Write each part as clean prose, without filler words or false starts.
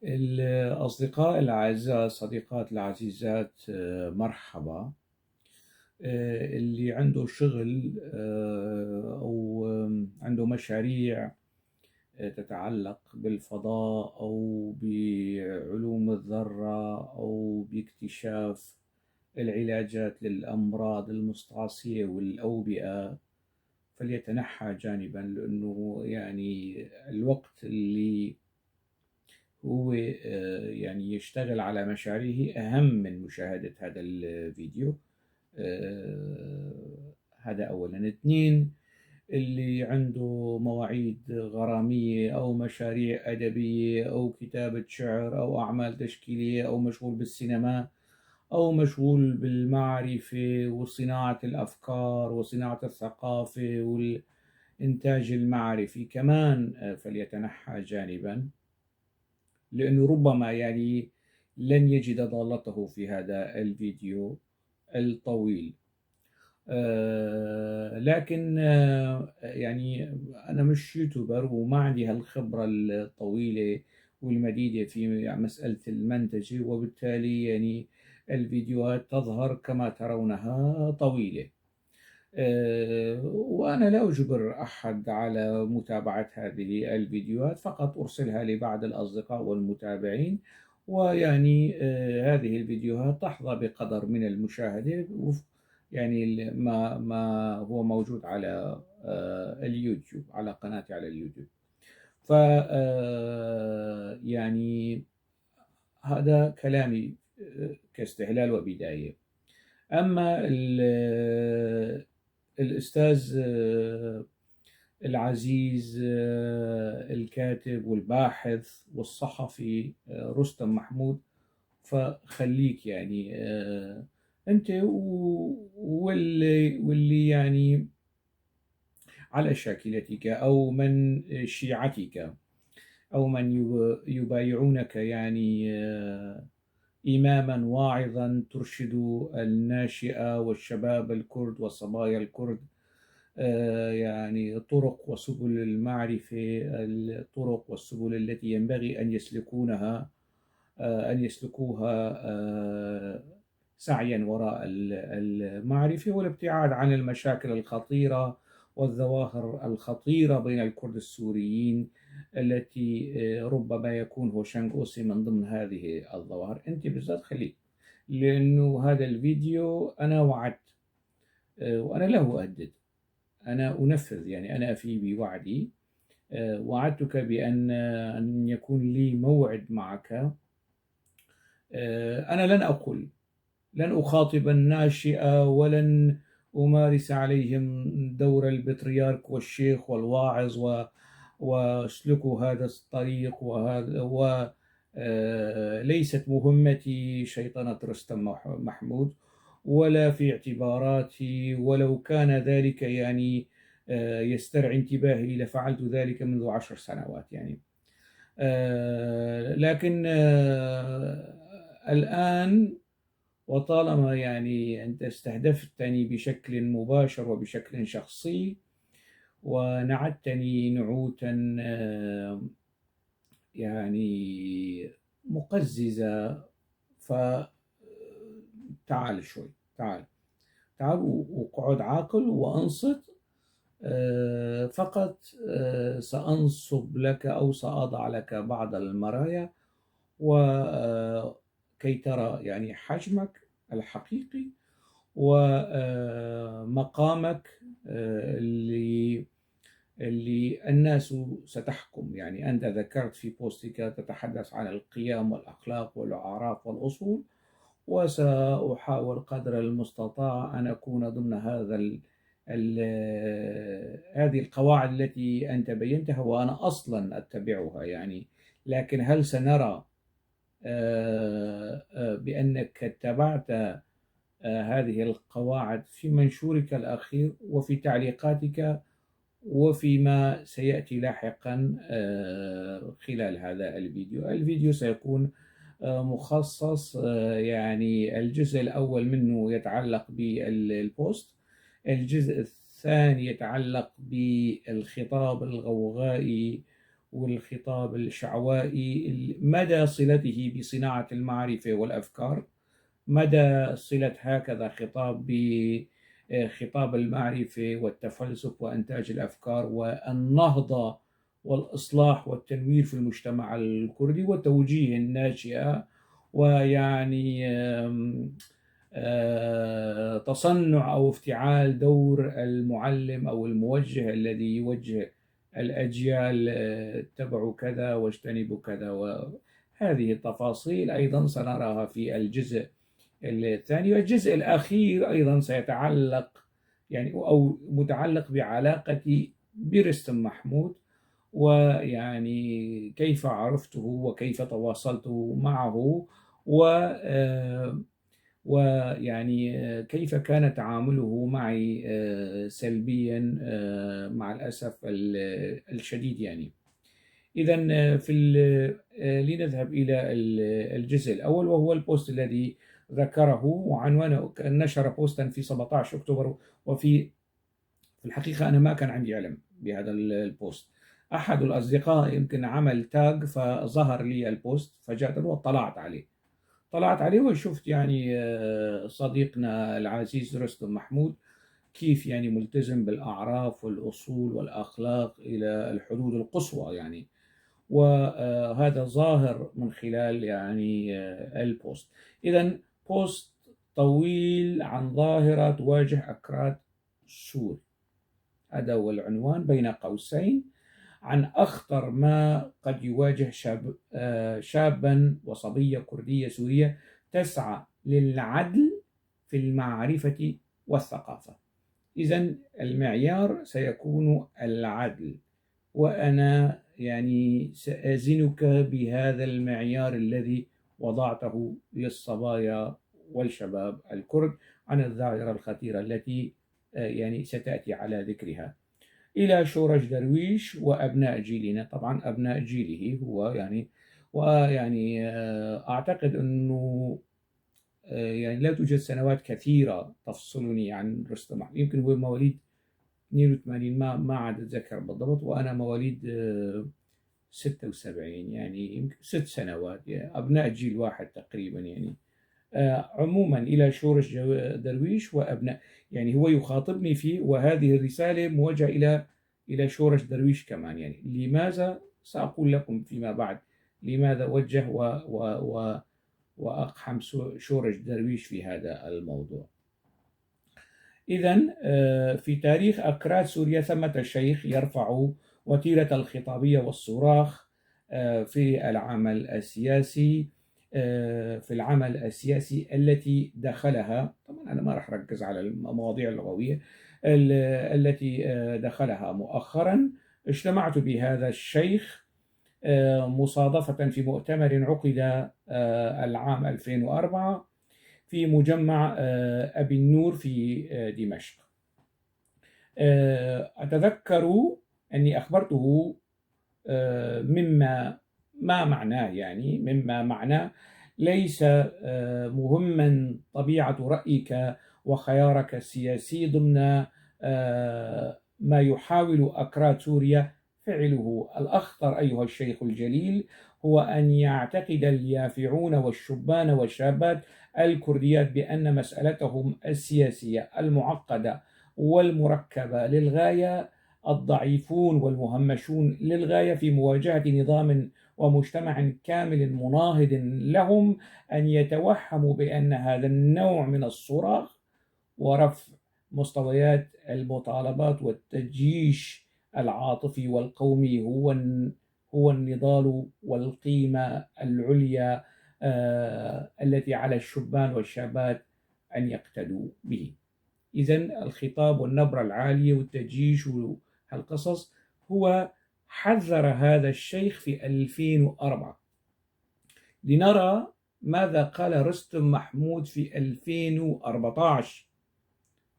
الأصدقاء الأعزاء، الصديقات العزيزات، مرحبا. اللي عنده شغل أو عنده مشاريع تتعلق بالفضاء أو بعلوم الذرة أو باكتشاف العلاجات للأمراض المستعصية والأوبئة، فليتنحى جانبا، لأنه يعني الوقت اللي هو يعني يشتغل على مشاريعه أهم من مشاهدة هذا الفيديو. هذا أولا. اثنين، اللي عنده مواعيد غرامية أو مشاريع أدبية أو كتابة شعر أو أعمال تشكيلية أو مشغول بالسينما أو مشغول بالمعرفة وصناعة الأفكار وصناعة الثقافة والإنتاج المعرفي كمان، فليتنحى جانبا، لأنه ربما يعني لن يجد ضالته في هذا الفيديو الطويل. لكن يعني أنا مش يوتيوبر وما عندي هالخبرة الطويلة والمديدة في مسألة المنتجة، وبالتالي يعني الفيديوهات تظهر كما ترونها طويلة. وأنا لا أجبر أحد على متابعة هذه الفيديوهات، فقط أرسلها لبعض الأصدقاء والمتابعين. ويعني هذه الفيديوهات تحظى بقدر من المشاهدة، يعني ما هو موجود على اليوتيوب، على قناتي على اليوتيوب. ف يعني هذا كلامي كاستهلال وبداية. أما الأستاذ العزيز الكاتب والباحث والصحفي رستم محمود، فخليك يعني أنت واللي يعني على شاكلتك أو من شيعتك أو من يبايعونك، يعني إماما واعظا ترشد الناشئة والشباب الكرد والصبايا الكرد، يعني طرق وسبل المعرفة، الطرق والسبل التي ينبغي أن يسلكونها، أن يسلكوها سعيا وراء المعرفة والابتعاد عن المشاكل الخطيرة والظواهر الخطيرة بين الكرد السوريين، التي ربما يكون هوشانغ أوسي من ضمن هذه الظواهر. أنت بالذات خليك، لأنه هذا الفيديو أنا وعدت وأنا لا أؤدد، أنا أنفذ، يعني أنا أفي بوعدي. وعدتك بأن يكون لي موعد معك. أنا لن أخاطب الناشئة ولن أمارس عليهم دور البطريرك والشيخ والواعظ واسلكوا هذا الطريق وهذا ليست مهمتي شيطنة رستم محمود، ولا في اعتباراتي، ولو كان ذلك يعني يسترعي انتباهي لفعلت ذلك منذ 10 سنوات يعني. لكن الآن، وطالما يعني أنت استهدفتني بشكل مباشر وبشكل شخصي ونعتني نعوتا يعني مقززة، فتعال شوي، تعال وقعد عاقل وأنصت. فقط سأنصب لك أو سأضع لك بعض المرايا وكي ترى يعني حجمك الحقيقي ومقامك اللي الناس ستحكم. يعني أنت ذكرت في بوستك تتحدث عن القيم والأخلاق والأعراف والأصول، وسأحاول قدر المستطاع أن أكون ضمن هذه القواعد التي أنت بينتها وأنا أصلا أتبعها يعني. لكن هل سنرى بأنك اتبعت هذه القواعد في منشورك الأخير وفي تعليقاتك وفيما سيأتي لاحقا خلال هذا الفيديو سيكون مخصص، يعني الجزء الأول منه يتعلق بالبوست، الجزء الثاني يتعلق بالخطاب الغوغائي والخطاب الشعوائي، مدى صلته بصناعة المعرفة والأفكار، مدى صلة هكذا خطاب بخطاب المعرفة والتفلسف وإنتاج الأفكار والنهضة والإصلاح والتنوير في المجتمع الكردي وتوجيه الناشئة، ويعني تصنع أو افتعال دور المعلم أو الموجه الذي يوجه الأجيال اتبعوا كذا واجتنبوا كذا. وهذه التفاصيل أيضا سنراها في الجزء الثاني. والجزء الأخير أيضا سيتعلق يعني أو متعلق بعلاقتي برستم محمود، ويعني كيف عرفته وكيف تواصلت معه، ويعني كيف كان تعامله معي سلبيا مع الأسف الشديد يعني. إذا لنذهب إلى الجزء الأول، وهو البوست الذي ذكره وعنوانه. نشر بوستا في 17 أكتوبر، وفي الحقيقة أنا ما كان عندي علم بهذا البوست. أحد الأصدقاء يمكن عمل تاج فظهر لي البوست فجأة واطلعت عليه وشفت يعني صديقنا العزيز رستم محمود كيف يعني ملتزم بالأعراف والأصول والأخلاق إلى الحدود القصوى يعني. وهذا ظاهر من خلال يعني البوست. إذا بوست طويل عن ظاهرة تواجه أكراد سوري، هذا هو العنوان بين قوسين، عن أخطر ما قد يواجه شابا وصبية كردية سورية تسعى للعدل في المعرفة والثقافة. إذن المعيار سيكون العدل، وأنا يعني سأزنك بهذا المعيار الذي وضعته للصبايا والشباب الكرد عن الظاهرة الخطيرة التي يعني ستأتي على ذكرها. إلى شورش درويش وأبناء جيلنا، طبعا أبناء جيله هو يعني، ويعني أعتقد أنه يعني لا توجد سنوات كثيرة تفصلني عن رستم محمود. يمكن هو مواليد 82، ما عاد أتذكر بالضبط، وأنا مواليد 76، يعني يمكن 6 سنوات، يعني أبناء جيل واحد تقريبا يعني. عموما إلى شورش درويش وأبناء، يعني هو يخاطبني فيه، وهذه الرسالة موجهة إلى شورش درويش كمان. يعني لماذا؟ سأقول لكم فيما بعد لماذا وجه وأقحم شورش درويش في هذا الموضوع. إذن في تاريخ أكراد سوريا ثمة شيخ يرفع وتيرة الخطابية والصراخ في العمل السياسي التي دخلها. طبعا أنا ما راح أركز على المواضيع اللغوية التي دخلها مؤخرا. اجتمعت بهذا الشيخ مصادفة في مؤتمر عقد العام 2004 في مجمع أبي النور في دمشق. أتذكر أني أخبرته مما معناه ليس مهما طبيعة رأيك وخيارك السياسي ضمن ما يحاول أكراد سوريا فعله. الأخطر أيها الشيخ الجليل هو أن يعتقد اليافعون والشبان والشابات الكرديات بأن مسألتهم السياسية المعقدة والمركبة للغاية، الضعيفون والمهمشون للغاية في مواجهة نظام ومجتمع كامل مناهض لهم، أن يتوهموا بأن هذا النوع من الصراخ ورفع مستويات المطالبات والتجيش العاطفي والقومي هو النضال والقيمة العليا التي على الشبان والشابات أن يقتدوا به. إذن الخطاب والنبرة العالية والتجيش والقصص هو حذر هذا الشيخ في 2004. لنرى ماذا قال رستم محمود في 2014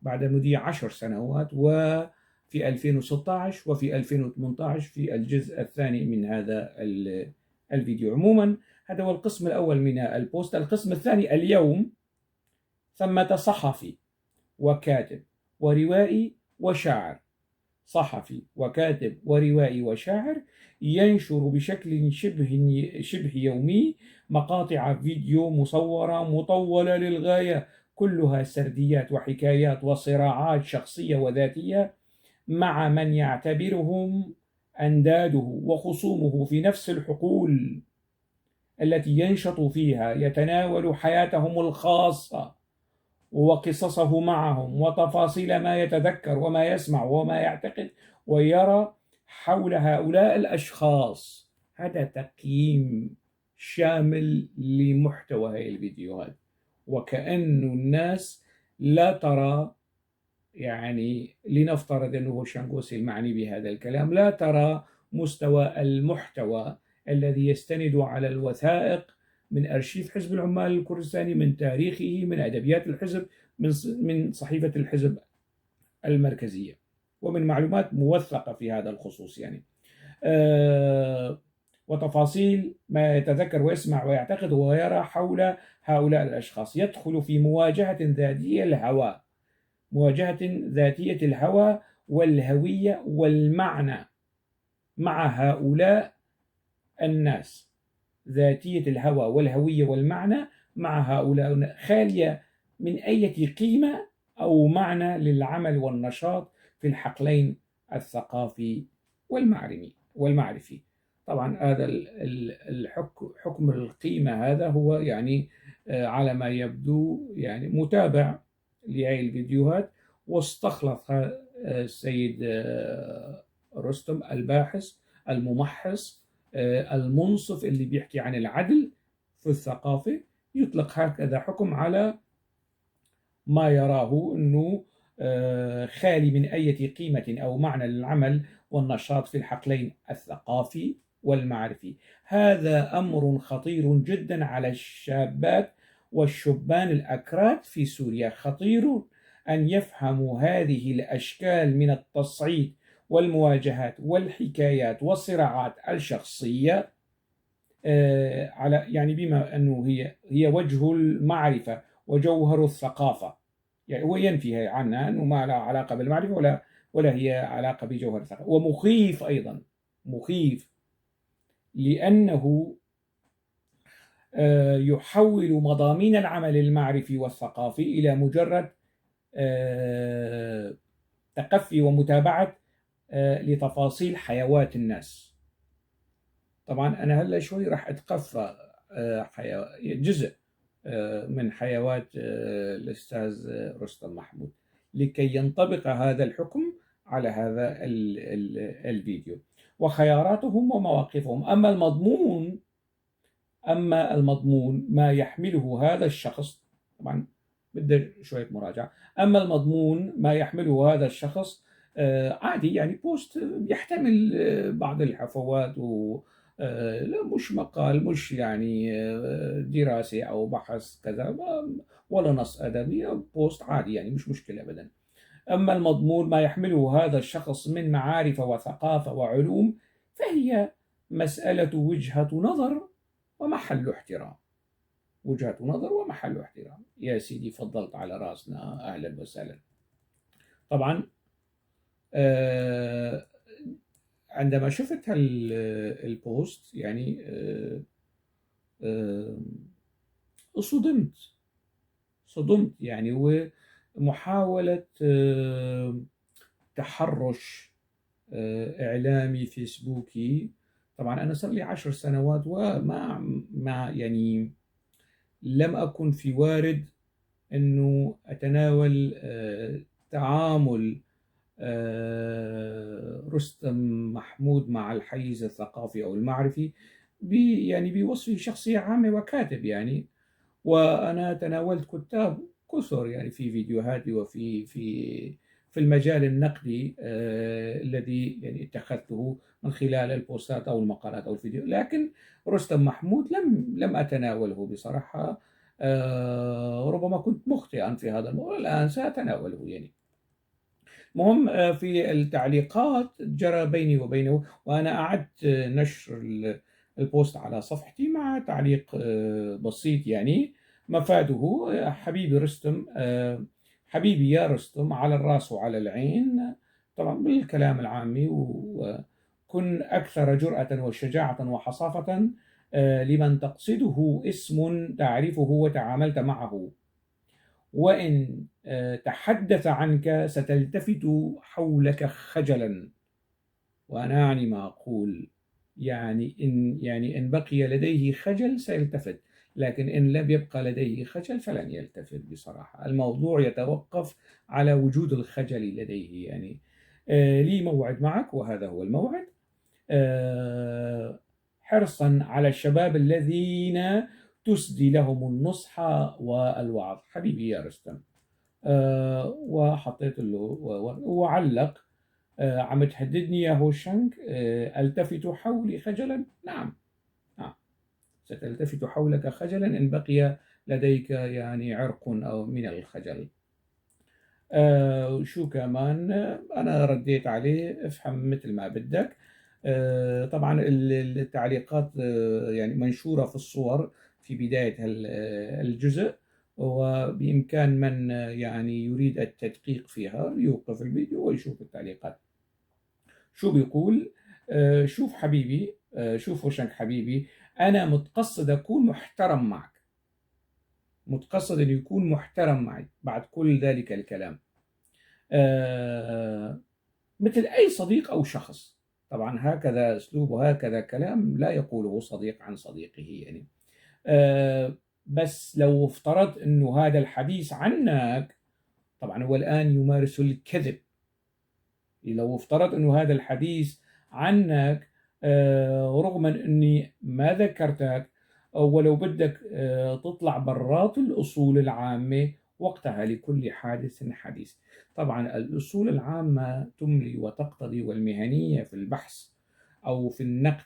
بعد مضي 10 سنوات، وفي 2016 وفي 2018 في الجزء الثاني من هذا الفيديو. عموما هذا هو القسم الأول من البوست. القسم الثاني: اليوم ثمة صحفي وكاتب وروائي وشاعر صحفي وكاتب وروائي وشاعر ينشر بشكل شبه يومي مقاطع فيديو مصورة مطولة للغاية، كلها سرديات وحكايات وصراعات شخصية وذاتية مع من يعتبرهم أنداده وخصومه في نفس الحقول التي ينشط فيها، يتناول حياتهم الخاصة وقصصه معهم وتفاصيل ما يتذكر وما يسمع وما يعتقد ويرى حول هؤلاء الأشخاص. هذا تقييم شامل لمحتوى هذه الفيديوهات، وكأن الناس لا ترى، يعني لنفترض أنه شانغوسي المعني بهذا الكلام، لا ترى مستوى المحتوى الذي يستند على الوثائق من أرشيف حزب العمال الكردستاني، من تاريخه، من أدبيات الحزب، من صحيفة الحزب المركزية، ومن معلومات موثقة في هذا الخصوص يعني. وتفاصيل ما يتذكر ويسمع ويعتقد ويرى حول هؤلاء الأشخاص. يدخل في مواجهة ذاتية الهوى والهوية والمعنى مع هؤلاء الناس. ذاتية الهوى والهوية والمعنى مع هؤلاء خالية من أي قيمة أو معنى للعمل والنشاط في الحقلين الثقافي والمعرفي. طبعا هذا حكم القيمة هذا هو يعني على ما يبدو يعني متابع لهذه الفيديوهات، واستخلص السيد رستم الباحث الممحص المنصف اللي بيحكي عن العدل في الثقافة، يطلق هكذا حكم على ما يراه أنه خالي من أي قيمة أو معنى للعمل والنشاط في الحقلين الثقافي والمعرفي. هذا أمر خطير جدا على الشابات والشبان الأكراد في سوريا. خطير أن يفهموا هذه الأشكال من التصعيد والمواجهات والحكايات والصراعات الشخصية على يعني بما أنه هي وجه المعرفة وجوهر الثقافة. يعني هو ينفي عنها أنه ما لها علاقة بالمعرفة ولا هي علاقة بجوهر الثقافة. ومخيف أيضا، مخيف لأنه يحول مضامين العمل المعرفي والثقافي إلى مجرد تقفي ومتابعة لتفاصيل حيوات الناس. طبعا أنا هلا شوي راح أتقفى جزء من حيوات الأستاذ رستم محمود لكي ينطبق هذا الحكم على هذا الفيديو وخياراتهم ومواقفهم. أما المضمون ما يحمله هذا الشخص، طبعا بدي شوية مراجعة. أما المضمون ما يحمله هذا الشخص عادي، يعني بوست يحتمل بعض الحفوات لا مش مقال، مش يعني دراسة أو بحث كذا ولا نص أدبي، بوست عادي يعني مش مشكلة أبدا. أما المضمون ما يحمله هذا الشخص من معارف وثقافة وعلوم فهي مسألة وجهة نظر ومحل احترام. وجهة نظر ومحل احترام. يا سيدي فضلت على راسنا، أهلا وسهلا. طبعا عندما شفت البوست يعني صدمت يعني. هو محاولة تحرش إعلامي فيسبوكي. طبعا أنا صار لي 10 سنوات وما يعني لم أكن في وارد أنه أتناول تعامل رستم محمود مع الحيز الثقافي أو المعرفي يعني بوصفه شخصية عامة وكاتب يعني. وأنا تناولت كتاب كثر يعني في فيديوهاتي في المجال النقدي الذي يعني اتخذته من خلال البوستات أو المقالات أو الفيديو، لكن رستم محمود لم أتناوله بصراحة. ربما كنت مخطئا في هذا الموضوع، الآن سأتناوله يعني. مهم في التعليقات جرى بيني وبينه، وأنا أعدت نشر البوست على صفحتي مع تعليق بسيط يعني مفاده: حبيبي رستم، حبيبي يا رستم، على الراس وعلى العين، طبعا بالكلام العامي، وكن أكثر جرأة وشجاعة وحصافة لمن تقصده اسم تعرفه وتعاملت معه، وإن تحدث عنك ستلتفت حولك خجلا. وأنا أعني ما أقول، يعني إن بقي لديه خجل سيلتفت، لكن إن لم يبقى لديه خجل فلن يلتفت. بصراحة الموضوع يتوقف على وجود الخجل لديه. يعني لي موعد معك، وهذا هو الموعد، حرصا على الشباب الذين تسدي لهم النصح والوعظ. حبيبي يا رستم. وحطيت له وعلق: عم تهددني يا هوشنك؟ ألتفت حولي خجلا؟ نعم، نعم، ستلتفت حولك خجلا إن بقي لديك يعني عرق أو من الخجل. شو كمان؟ أنا رديت عليه: افهم مثل ما بدك. طبعا التعليقات يعني منشورة في الصور في بداية الجزء، وبإمكان من يعني يريد التدقيق فيها يوقف الفيديو ويشوف التعليقات. شو بيقول؟ شوف حبيبي، شوف وشك حبيبي، أنا متقصد أكون محترم معك، متقصد أن يكون محترم معي بعد كل ذلك الكلام، مثل أي صديق أو شخص. طبعا هكذا أسلوب وهكذا كلام لا يقوله صديق عن صديقه يعني. بس لو افترض أنه هذا الحديث عنك، طبعا هو الآن يمارس الكذب. لو افترض أنه هذا الحديث عنك رغم أني ما ذكرتك، ولو بدك تطلع برات الأصول العامة، وقتها لكل حادث حديث. طبعا الأصول العامة تملي وتقتضي، والمهنية في البحث أو في النقد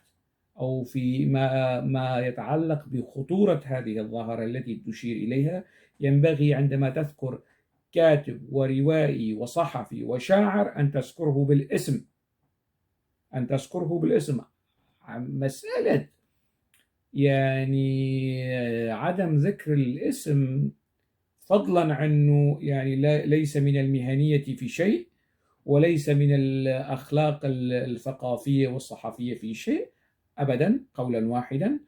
أو في ما يتعلق بخطورة هذه الظاهرة التي تشير إليها، ينبغي عندما تذكر كاتب وروائي وصحفي وشاعر أن تذكره بالاسم، أن تذكره بالاسم. مسألة يعني عدم ذكر الاسم، فضلا عنه يعني ليس من المهنية في شيء، وليس من الأخلاق الثقافية والصحفية في شيء أبدا، قولا واحدا.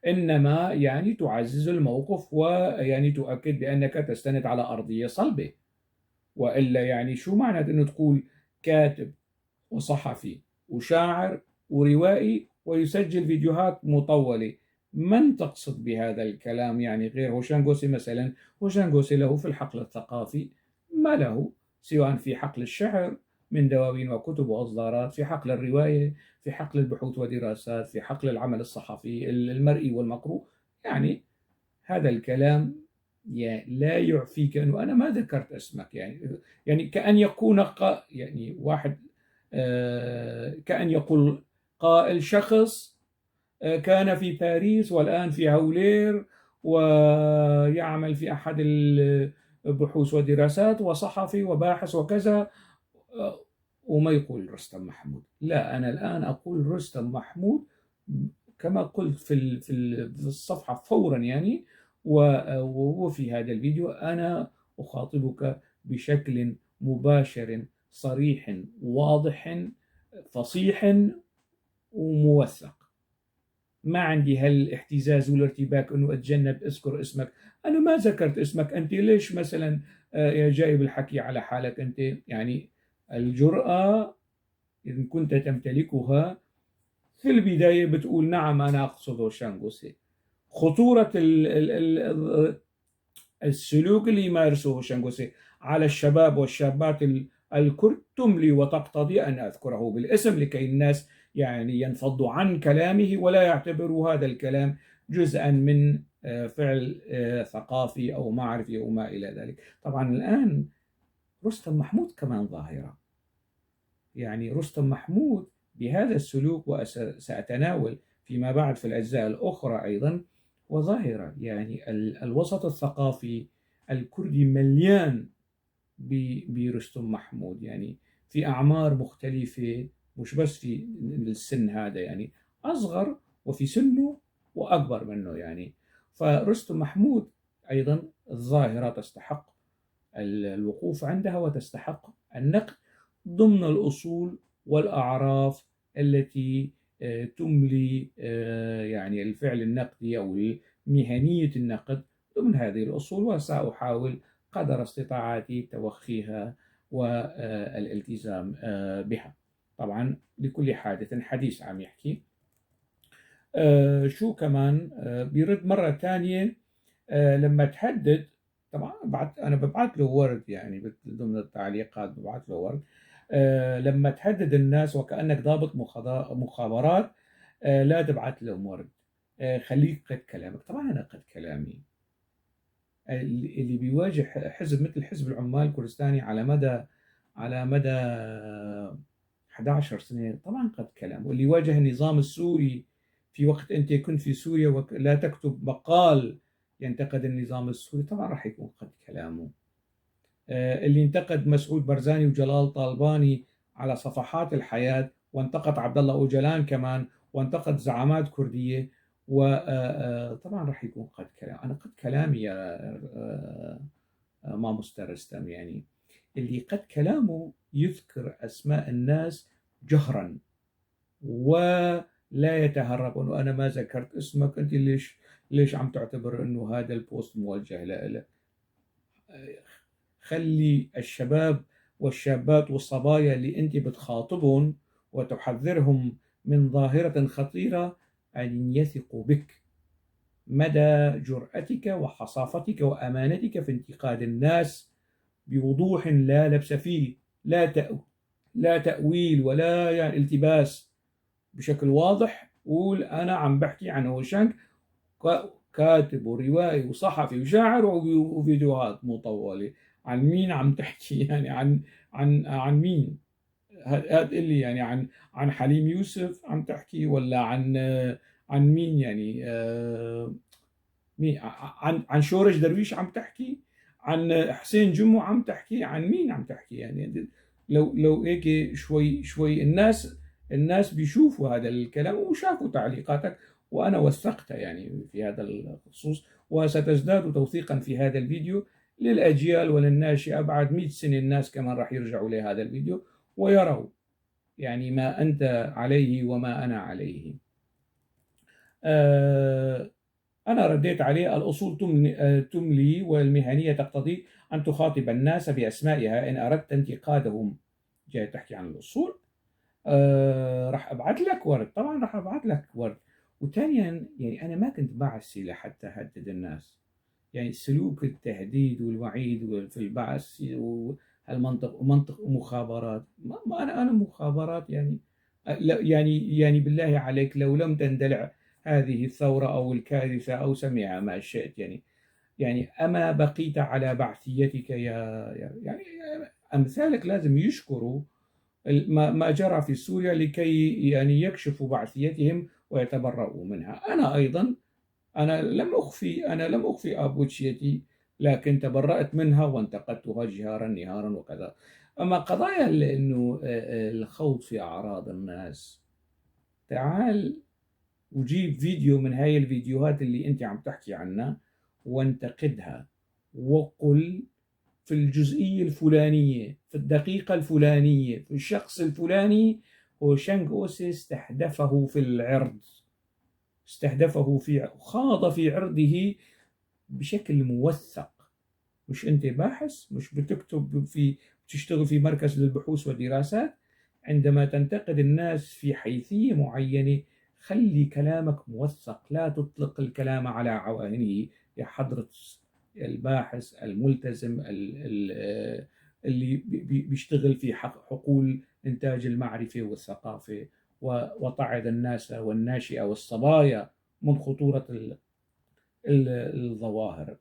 إنما يعني تعزز الموقف، ويعني تؤكد بأنك تستند على أرضية صلبة. وإلا يعني شو معنى أنه تقول كاتب وصحفي وشاعر وروائي ويسجل فيديوهات مطولة؟ من تقصد بهذا الكلام يعني غير هوشان جوسي مثلا؟ هوشان جوسي له في الحقل الثقافي ما له، سواء في حقل الشعر من دواوين وكتب وإصدارات، في حقل الرواية، في حقل البحوث ودراسات، في حقل العمل الصحفي المرئي والمقروء. يعني هذا الكلام لا يعفيك أنه أنا ما ذكرت اسمك. يعني كأن يكون يعني واحد كأن يقول قائل شخص كان في باريس والآن في هولير ويعمل في أحد البحوث والدراسات وصحفي وباحث وكذا، وما يقول رستم محمود. لا، أنا الآن أقول رستم محمود كما قلت في الصفحة فورا يعني، وفي هذا الفيديو أنا أخاطبك بشكل مباشر صريح واضح فصيح وموثق. ما عندي هالاحتزاز والارتباك أنه أتجنب أذكر اسمك. أنا ما ذكرت اسمك، أنت ليش مثلا جايب الحكي على حالك أنت؟ يعني الجرأة إن كنت تمتلكها في البداية بتقول نعم أنا أقصد شانغوسي. خطورة السلوك اللي يمارسه شانغوسي على الشباب والشابات الكرد تملي وتقتضي أن أذكره بالاسم، لكي الناس يعني ينفضوا عن كلامه ولا يعتبروا هذا الكلام جزءا من فعل ثقافي أو معرفي أو ما إلى ذلك. طبعا الآن رستم محمود كمان ظاهرة، يعني رستم محمود بهذا السلوك، وسأتناول فيما بعد في الأجزاء الأخرى أيضا، وظاهرة. يعني الوسط الثقافي الكردي مليان برستم محمود، يعني في أعمار مختلفة، مش بس في السن هذا، يعني أصغر وفي سنه وأكبر منه يعني. فرستم محمود أيضا الظاهرة تستحق الوقوف عندها وتستحق النقد، ضمن الأصول والأعراف التي تملي يعني الفعل النقدي أو مهنية النقد ضمن هذه الأصول، وسأحاول قدر استطاعتي توخيها والالتزام بها. طبعا لكل حادث حديث عم يحكي. شو كمان بيرد مرة ثانية لما تحدد. طبعا أنا ببعث له ورد، يعني ضمن التعليقات ببعث له ورد. لما تهدد الناس وكأنك ضابط مخابرات، لا تبعث لهم ورد. خليك قد كلامك. طبعا أنا قد كلامي. اللي بيواجه حزب مثل حزب العمال الكردستاني على مدى 11 سنة، طبعا قد كلام. واللي يواجه النظام السوري في وقت أنت كنت في سوريا لا تكتب مقال ينتقد النظام السوري، طبعا راح يكون قد كلامه. اللي انتقد مسعود برزاني وجلال طالباني على صفحات الحياة، وانتقد عبد الله أوجلان كمان، وانتقد زعامات كردية، وطبعا راح يكون قد كلام. أنا قد كلامي يا ما مسترستم، يعني اللي قد كلامه يذكر أسماء الناس جهرا ولا يتهرب انه انا ما ذكرت اسمك، انت ليش عم تعتبر انه هذا البوست موجه لك؟ خلي الشباب والشابات والصبايا اللي انت بتخاطبهم وتحذرهم من ظاهرة خطيرة أن يثقوا بك مدى جرأتك وحصافتك وأمانتك في انتقاد الناس بوضوح لا لبس فيه، لا تأويل ولا يعني التباس. بشكل واضح قول أنا عم بحكي عن هوشنك، كاتب وروائي وصحفي وشاعر وفيديوهات مطولة. عن مين عم تحكي؟ يعني عن مين؟ هات لي يعني عن حليم يوسف عم تحكي، ولا عن مين يعني؟ مين؟ عن شورش درويش عم تحكي؟ عن حسين جمو عم تحكي؟ عن مين عم تحكي يعني؟ لو هيك شوي شوي الناس بيشوفوا هذا الكلام وشافوا تعليقاتك، وأنا وثقتها يعني في هذا الخصوص، وستزداد توثيقا في هذا الفيديو للأجيال وللناشئة. بعد 100 سنة الناس كمان راح يرجعوا لهذا الفيديو ويروا يعني ما أنت عليه وما أنا عليه. أنا رديت عليه: الأصول تملي والمهنية تقتضي أن تخاطب الناس بأسمائها إن أردت انتقادهم. جاي تحكي عن الأصول؟ راح أبعث لك ورد. طبعا راح أبعث لك ورد. وثانيا يعني أنا ما كنت بعثي لحتى أهدد الناس. يعني سلوك التهديد والوعيد في البعث وهالمنطق ومنطق مخابرات. ما أنا مخابرات يعني؟ يعني بالله عليك لو لم تندلع هذه الثورة أو الكارثة أو سميها ما شئت، يعني أما بقيت على بعثيتك يعني أمثالك لازم يشكروا ما جرى في سوريا لكي يعني يكشفوا بعثيتهم ويتبرؤوا منها. أنا أيضا أنا لم أخفي أبوتشيتي، لكن تبرأت منها وانتقدتها جهارا نهارا وكذا. أما قضايا إنه الخوض في أعراض الناس، تعال وجيب فيديو من هاي الفيديوهات اللي أنت عم تحكي عنها وانتقدها، وقل في الجزئية الفلانية في الدقيقة الفلانية في الشخص الفلاني هوشانغ أوسي استهدفه خاض في عرضه بشكل موثق. مش أنت باحث؟ مش بتشتغل في مركز للبحوث والدراسات؟ عندما تنتقد الناس في حيثية معينة خلي كلامك موثق، لا تطلق الكلام على عوانه يا حضرة الباحث الملتزم اللي بيشتغل في حقول إنتاج المعرفة والثقافة، وتعظ الناس والناشئة والصبايا من خطورة الظواهر.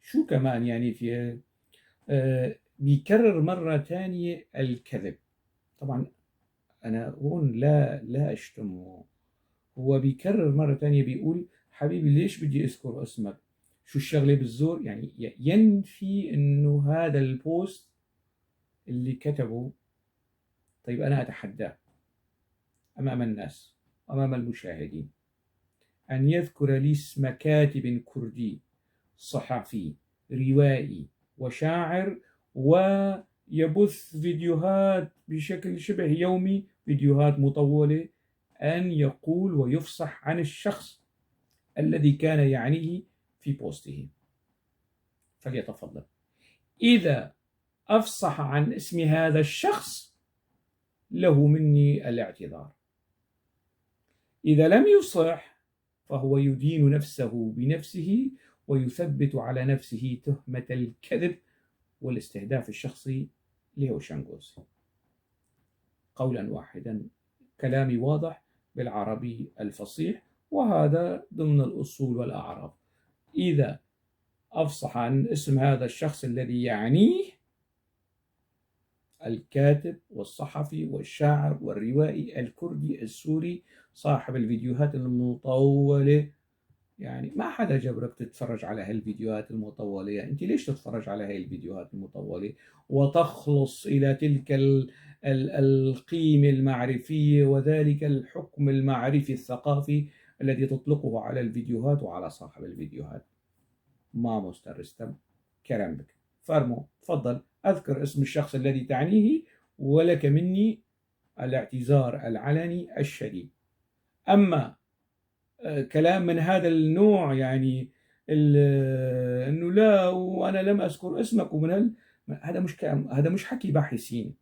شو كمان يعني في بيكرر مرة ثانية الكذب. طبعا أنا هون لا أشتمه. هو بيكرر مرة ثانية بيقول: حبيبي ليش بدي أذكر اسمك؟ شو الشغلة بالزور؟ يعني ينفي إنه هذا البوست اللي كتبه. طيب أنا أتحداه أمام الناس، أمام المشاهدين، أن يذكر لي اسم كاتب كردي صحفي روائي وشاعر يبث فيديوهات بشكل شبه يومي، فيديوهات مطولة، أن يقول ويفصح عن الشخص الذي كان يعنيه في بوسته. فليتفضل. إذا أفصح عن اسم هذا الشخص له مني الاعتذار. إذا لم يصح فهو يدين نفسه بنفسه ويثبت على نفسه تهمة الكذب والاستهداف الشخصي لهوشنغوز. قولا واحدا، كلامي واضح بالعربي الفصيح، وهذا ضمن الأصول والأعراف. إذا أفصح عن اسم هذا الشخص الذي يعنيه، الكاتب والصحفي والشاعر والروائي الكردي السوري صاحب الفيديوهات المطولة، يعني ما حدا جبرك تتفرج على هالفيديوهات المطولة، يعني أنت ليش تتفرج على هاي الفيديوهات المطولة وتخلص إلى تلك القيمة المعرفية وذلك الحكم المعرفي الثقافي الذي تطلقه على الفيديوهات وعلى صاحب الفيديوهات؟ ما مسترستم كلام بك. فرمو تفضل، أذكر اسم الشخص الذي تعنيه ولك مني الاعتذار العلني الشديد. أما كلام من هذا النوع، يعني انه لا وانا لم اذكر اسمك هذا مش كلام، هذا مش حكي باحثين،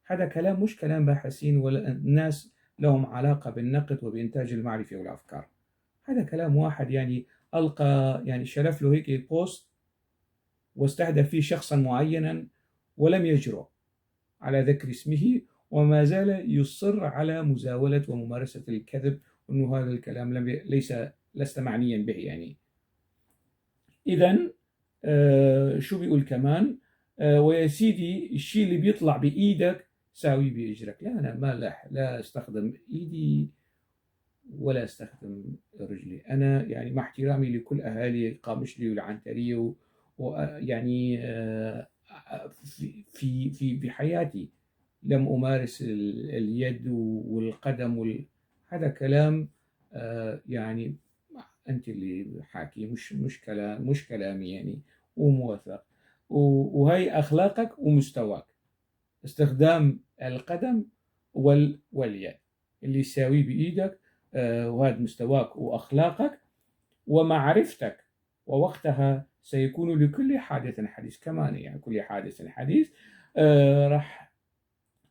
هذا كلام مش كلام باحثين ولا الناس لهم علاقة بالنقد وبإنتاج المعرفة والأفكار. هذا كلام واحد يعني ألقى، يعني شرف له هيك بوست واستهدف فيه شخصا معينا ولم يجرؤ على ذكر اسمه، وما زال يصر على مزاولة وممارسة الكذب، وأنه هذا الكلام لست معنيا به. يعني إذا شو بيقول كمان؟ ويا سيدي الشيء اللي بيطلع بإيدك ساويه بإجرك. لا، أنا ما لا أستخدم إيدي ولا أستخدم رجلي. أنا يعني مع احترامي لكل أهالي قامشلي والعنترية، ويعني في بحياتي لم أمارس اليد والقدم هذا كلام يعني أنت اللي حاكي، مش كلامي يعني، وموثق. وهي أخلاقك ومستواك، استخدام القدم واليد اللي يساويه بإيدك، وهذا مستواك وأخلاقك ومعرفتك. ووقتها سيكون لكل حادث حديث كمان، يعني كل حادث حديث راح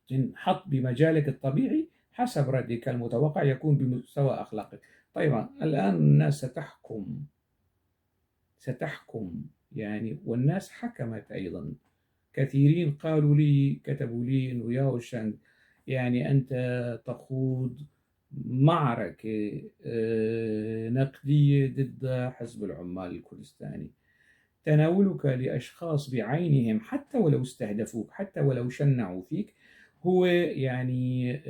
تنحط بمجالك الطبيعي حسب ردك المتوقع، يكون بمستوى أخلاقك. طيب الآن الناس ستحكم يعني، والناس حكمت أيضا. كثيرين قالوا لي، كتبوا لي إنه يا هوشنغ، يعني أنت تخوض معركة نقدية ضد حزب العمال الكردستاني. تناولك لأشخاص بعينهم حتى ولو استهدفوك، حتى ولو شنعوا فيك، هو يعني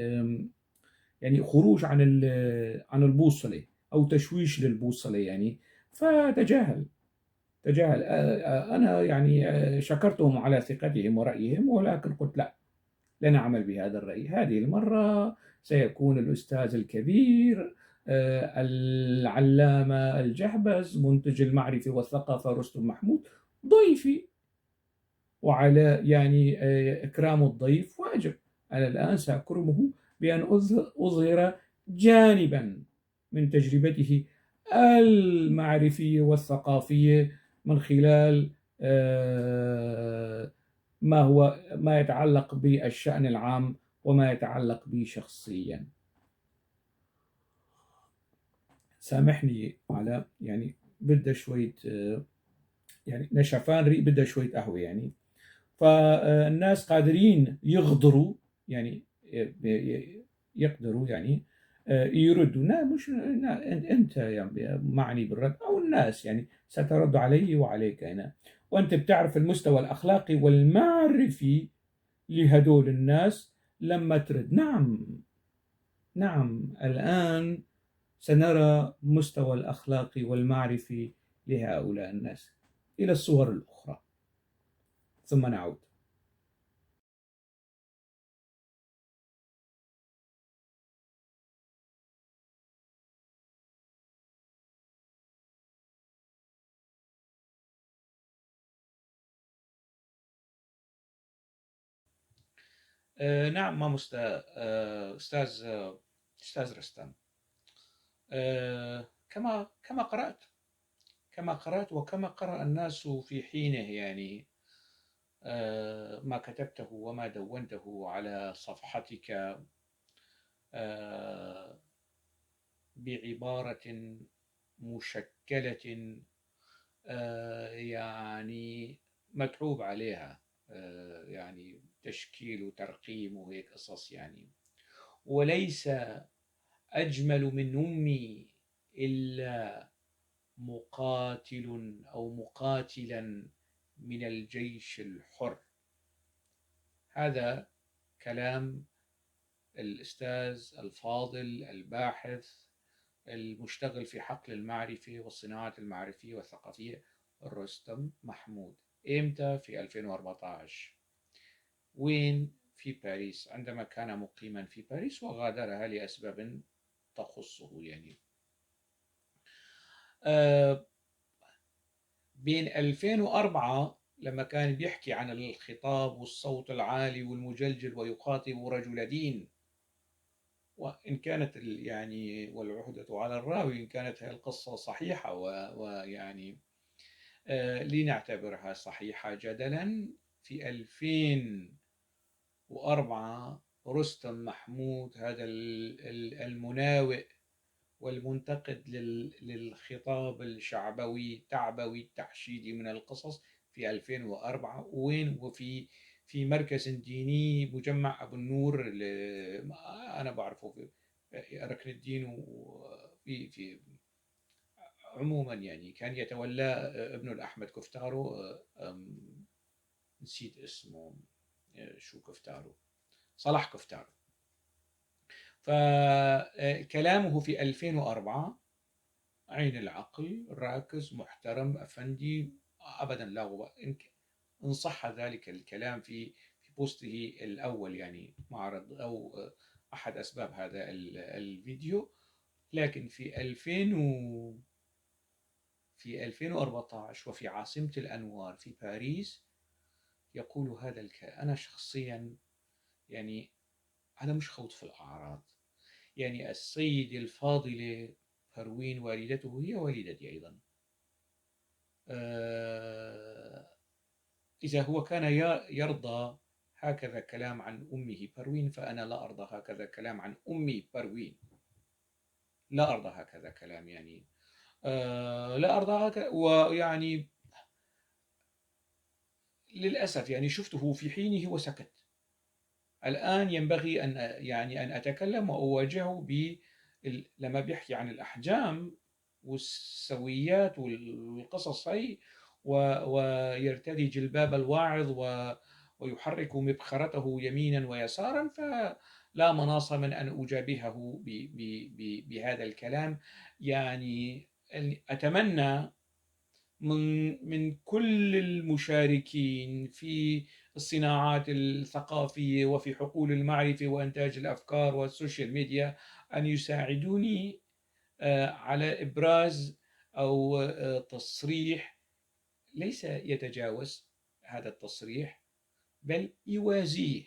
خروج عن البوصلة أو تشويش للبوصلة يعني. فتجاهل. أنا يعني شكرتهم على ثقتهم ورأيهم، ولكن قلت لا، لن أعمل بهذا الرأي. هذه المرة سيكون الأستاذ الكبير العلامة الجهبذ منتج المعرفة والثقافة رستم محمود ضيفي، وعلى يعني إكرام الضيف واجب. أنا الآن سأكرمه بأن أظهر جانبا من تجربته المعرفية والثقافية من خلال ما يتعلق بالشأن العام وما يتعلق بي شخصيا. سامحني على يعني بدأ شوية يعني نشفان ريق، بدأ شوية قهوة يعني. فالناس قادرين يغدروا يعني، يقدروا يعني يردوا. لا مش لا، انت يعني معني بالرد، او الناس يعني سترد علي وعليك انا، وانت بتعرف المستوى الاخلاقي والمعرفي لهدول الناس لما ترد. نعم، نعم، الان سنرى مستوى الاخلاقي والمعرفي لهؤلاء الناس. الى الصور الاخرى ثم نعود. نعم، ما أستاذ أستاذ رستم. كما قرأت وكما قرأ الناس في حينه، يعني ما كتبته وما دونته على صفحتك آه، بعبارة مشكلة، يعني متعوب عليها، يعني تشكيل وترقيم وهيك قصص يعني. وليس أجمل من أمي إلا مقاتل أو مقاتلا من الجيش الحر. هذا كلام الأستاذ الفاضل الباحث المشتغل في حقل المعرفة والصناعات المعرفية والثقافية رستم محمود. إمتى؟ في 2014. وين؟ في باريس، عندما كان مقيما في باريس وغادرها لأسباب تخصه يعني. بين 2004 لما كان بيحكي عن الخطاب والصوت العالي والمجلجل ويخاطب رجل دين، وإن كانت يعني والعهدة على الراوي، إن كانت هذه القصة صحيحة ويعني لنعتبرها صحيحة جدلا، في 2004 رستم محمود هذا المناوئ والمنتقد للخطاب الشعبوي التعبوي التحشيدي من القصص في 2004 وين؟ في مركز ديني مجمع أبو النور، أنا بعرفه في ركن الدين، وفي عموما يعني كان يتولى ابن الأحمد كفتارو، نسيت اسمه، شو كفتارو، صلاح كفتارو. فكلامه في 2004 عين العقل، راكز، محترم، أفندي، أبدا لا غبار، إن صح ذلك الكلام في بوسته الأول، يعني معرض أو أحد أسباب هذا الفيديو. لكن في 2014 وفي عاصمة الأنوار في باريس يقول هذا الكلام. أنا شخصيا يعني أنا مش خوض في الأعراض، يعني السيدة الفاضلة بروين والدته هي والدتي أيضا. إذا هو كان يرضى هكذا كلام عن أمه بروين، فأنا لا أرضى هكذا كلام عن أمي بروين، لا أرضى هكذا كلام يعني. لا أرضى هكذا، ويعني للأسف يعني شفته في حينه وسكت. الآن ينبغي أن أتكلم وأواجهه لما بيحكي عن الأحجام والسويات والقصص هي، ويرتدي جلباب الواعظ ويحرك مبخرته يمينا ويسارا، فلا مناص من أن أجابهه بهذا الكلام. يعني أتمنى من كل المشاركين في الصناعات الثقافية وفي حقول المعرفة وإنتاج الأفكار والسوشيال ميديا أن يساعدوني على إبراز أو تصريح ليس يتجاوز هذا التصريح، بل يوازيه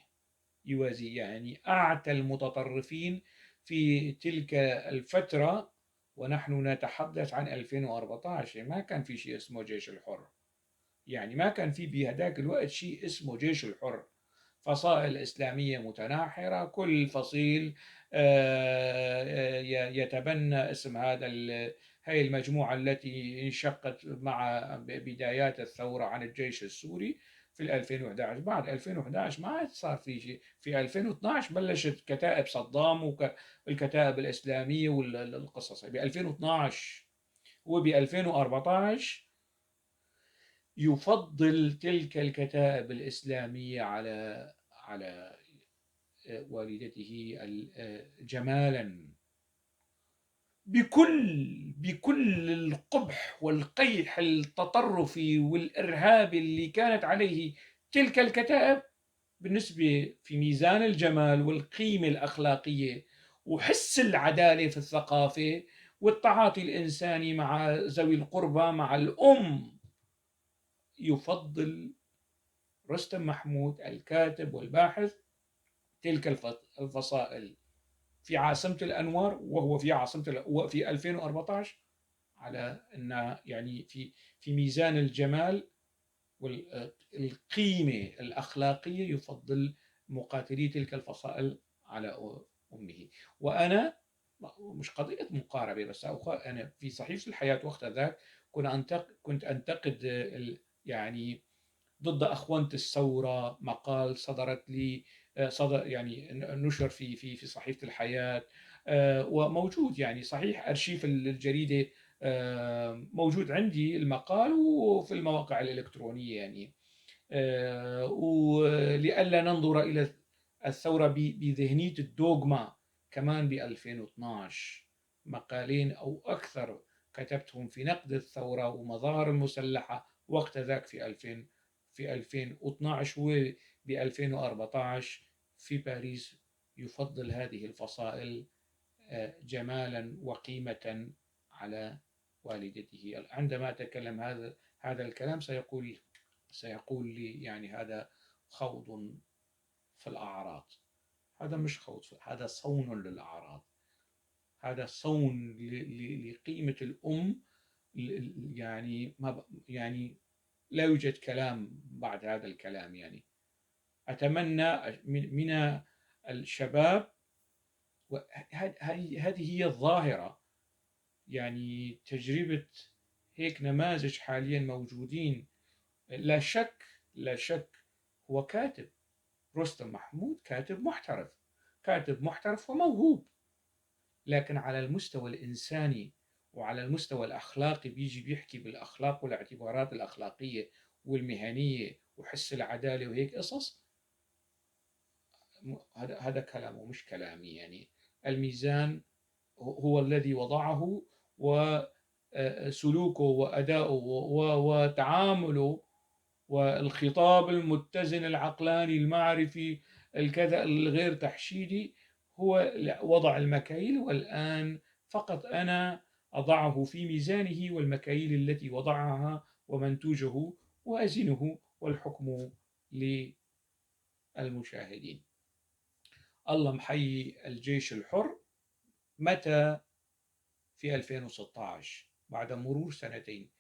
يعني أعتى المتطرفين في تلك الفترة. ونحن نتحدث عن 2014، ما كان في شيء اسمه جيش الحر، يعني ما كان في بهذاك الوقت شيء اسمه جيش الحر. فصائل إسلامية متناحرة، كل فصيل يتبنى اسم هاي المجموعة التي انشقت مع بدايات الثورة عن الجيش السوري في 2011. بعد 2011 ما عاد صار في شيء. في 2012 بلشت كتائب صدام والكتائب الإسلامية والقصص ب 2012. وب 2014 يفضل تلك الكتائب الإسلامية على والدته جمالا، بكل القبح والقيح التطرفي والإرهابي اللي كانت عليه تلك الكتائب، بالنسبة في ميزان الجمال والقيمة الأخلاقية وحس العدالة في الثقافة والتعاطي الإنساني مع ذوي القربى مع الأم، يفضل رستم محمود الكاتب والباحث تلك الفصائل في عاصمة الأنوار، وهو في وفي 2014 على أن يعني في ميزان الجمال والقيمة الأخلاقية يفضل مقاتلي تلك الفصائل على أمه. وأنا مش قضية مقاربة بس، أنا في صحيفة الحياة وقت ذاك كنت أنتقد يعني ضد أخونة الثورة. مقال صدرت لي صدر يعني نشر في صحيفة الحياة، وموجود يعني صحيح أرشيف الجريدة، موجود عندي المقال وفي المواقع الإلكترونية يعني. ولئلا ننظر إلى الثورة بذهنية الدوغما. كمان ب 2012 مقالين أو أكثر كتبتهم في نقد الثورة ومظاهر المسلحة وقت ذاك في 2012 وب 2014 في باريس. يفضل هذه الفصائل جمالا وقيمة على والدته. عندما أتكلم هذا الكلام سيقول لي يعني هذا خوض في الأعراض. هذا مش خوض، هذا صون للأعراض، هذا صون لقيمة الأم. يعني ما يعني لا يوجد كلام بعد هذا الكلام. يعني أتمنى من الشباب، هذه هي الظاهرة. يعني تجربة هيك نماذج حاليا موجودين. لا شك، لا شك، هو كاتب. رستم محمود كاتب محترف وموهوب، لكن على المستوى الإنساني وعلى المستوى الأخلاقي بيجي بيحكي بالأخلاق والاعتبارات الأخلاقية والمهنية وحس العدالة وهيك قصص. هذا كلامه مش كلامي. يعني الميزان هو الذي وضعه، وسلوكه وأداؤه وتعامله والخطاب المتزن العقلاني المعرفي الكذا الغير تحشيدي هو وضع المكاييل. والآن فقط أنا أضعه في ميزانه والمكاييل التي وضعها ومنتوجه وأزنه، والحكم للمشاهدين. الله محيي الجيش الحر. متى؟ في 2016 بعد مرور سنتين.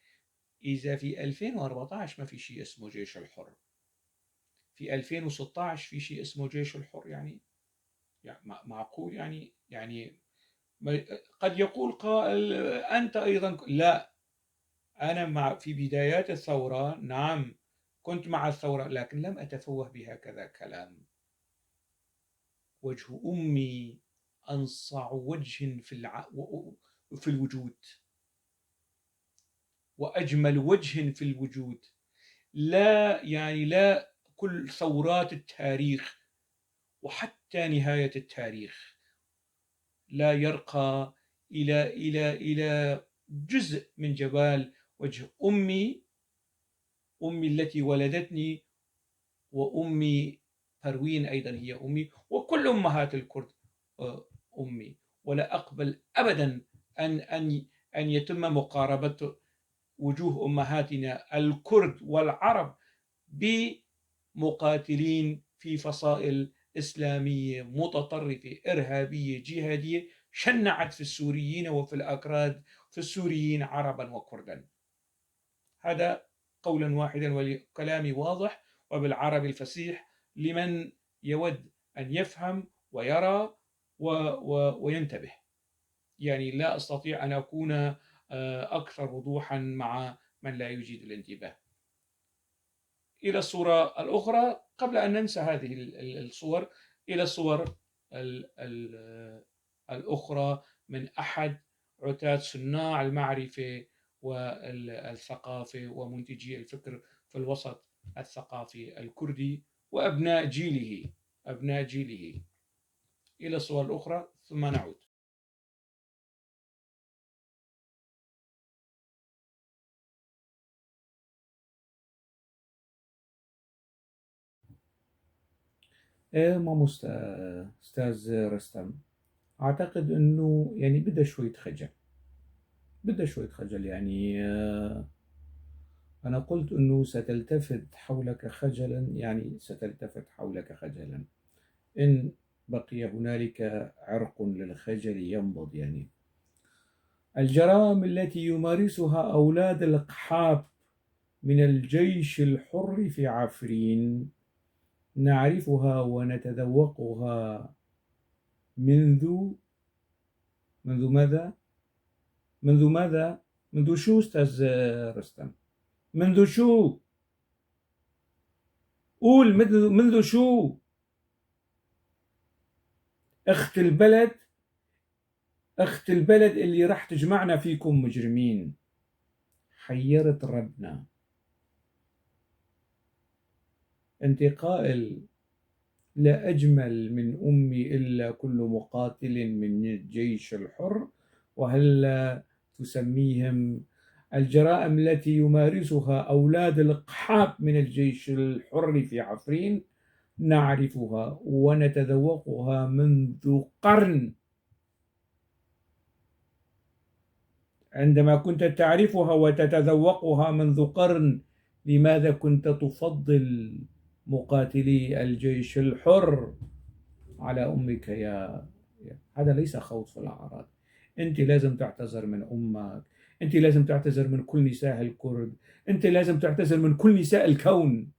إذا في 2014 ما في شيء اسمه جيش الحر، في 2016 في شيء اسمه جيش الحر؟ يعني معقول؟ يعني قد يقول قائل أنت أيضا. لا، أنا في بدايات الثورة نعم كنت مع الثورة، لكن لم أتفوه بهكذا كلام. وجه أمي أنصع وجه في الوجود، وأجمل وجه في الوجود. لا كل ثورات التاريخ وحتى نهاية التاريخ لا يرقى إلى جزء من جمال وجه أمي التي ولدتني. وأمي بروين أيضا هي أمي، وكل أمهات الكرد أمي. ولا أقبل أبدا أن يتم مقاربة وجوه أمهاتنا الكرد والعرب بمقاتلين في فصائل إسلامية متطرفة إرهابية جهادية شنعت في السوريين وفي الأكراد في السوريين عربا وكردا. هذا قولا واحدا وكلامي واضح وبالعربي الفصيح لمن يود أن يفهم ويرى وينتبه. يعني لا أستطيع أن أكون أكثر وضوحا مع من لا يجيد الانتباه. إلى الصورة الأخرى قبل أن ننسى هذه الصور، إلى الصور الأخرى من أحد عتاد صناع المعرفة والثقافة ومنتجي الفكر في الوسط الثقافي الكردي وأبناء جيله. إلى الصور الأخرى ثم نعود. ماما أستاذ رستم، أعتقد أنه يعني بدأ شوية خجل. يعني أنا قلت أنه ستلتفت حولك خجلا، يعني ستلتفت حولك خجلا. إن بقي هنالك عرق للخجل ينبض يعني. الجرائم التي يمارسها أولاد الأقحاب من الجيش الحر في عفرين نعرفها ونتذوقها منذ ماذا؟ منذ ماذا؟ منذ شو أستاذ رستم؟ منذ شو؟ قول منذ شو؟ أخت البلد اللي راح تجمعنا فيكم مجرمين. حيرت ربنا. أنت قائل لا أجمل من أمي إلا كل مقاتل من الجيش الحر، وهل تسميهم الجرائم التي يمارسها أولاد الأقحاب من الجيش الحر في عفرين نعرفها ونتذوقها منذ قرن. عندما كنت تعرفها وتتذوقها منذ قرن، لماذا كنت تفضل مقاتلي الجيش الحر على أمك هذا ليس خوض في الأعراض. أنت لازم تعتذر من أمك، أنت لازم تعتذر من كل نساء الكرد، أنت لازم تعتذر من كل نساء الكون،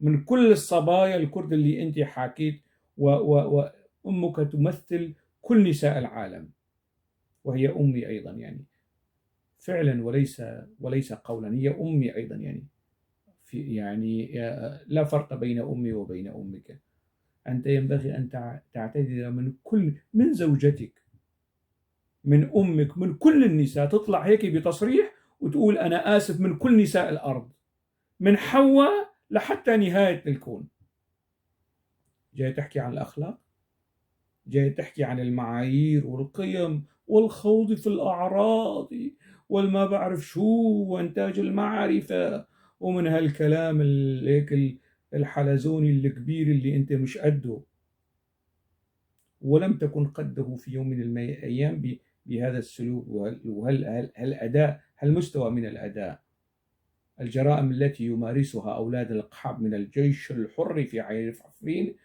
من كل الصبايا الكرد اللي أنت حكيت، وأمك تمثل كل نساء العالم، وهي أمي أيضا يعني، فعلا وليس قولا، هي أمي أيضا يعني، في يعني لا فرق بين أمي وبين أمك. أنت ينبغي أن تعتذر من زوجتك، من أمك، من كل النساء، تطلع هيك بتصريح وتقول أنا آسف من كل نساء الأرض، من حواء لحتى نهاية الكون. جاي تحكي عن الأخلاق، جاي تحكي عن المعايير والقيم والخوض في الأعراض والما بعرف شو وإنتاج المعرفة، ومن هالكلام هيك الحلزوني الكبير اللي أنت مش قده، ولم تكن قده في يوم من الأيام بهذا السلوك وهالأداء، هالمستوى من الأداء. الجرائم التي يمارسها أولاد الأقحاب من الجيش الحر في عفرين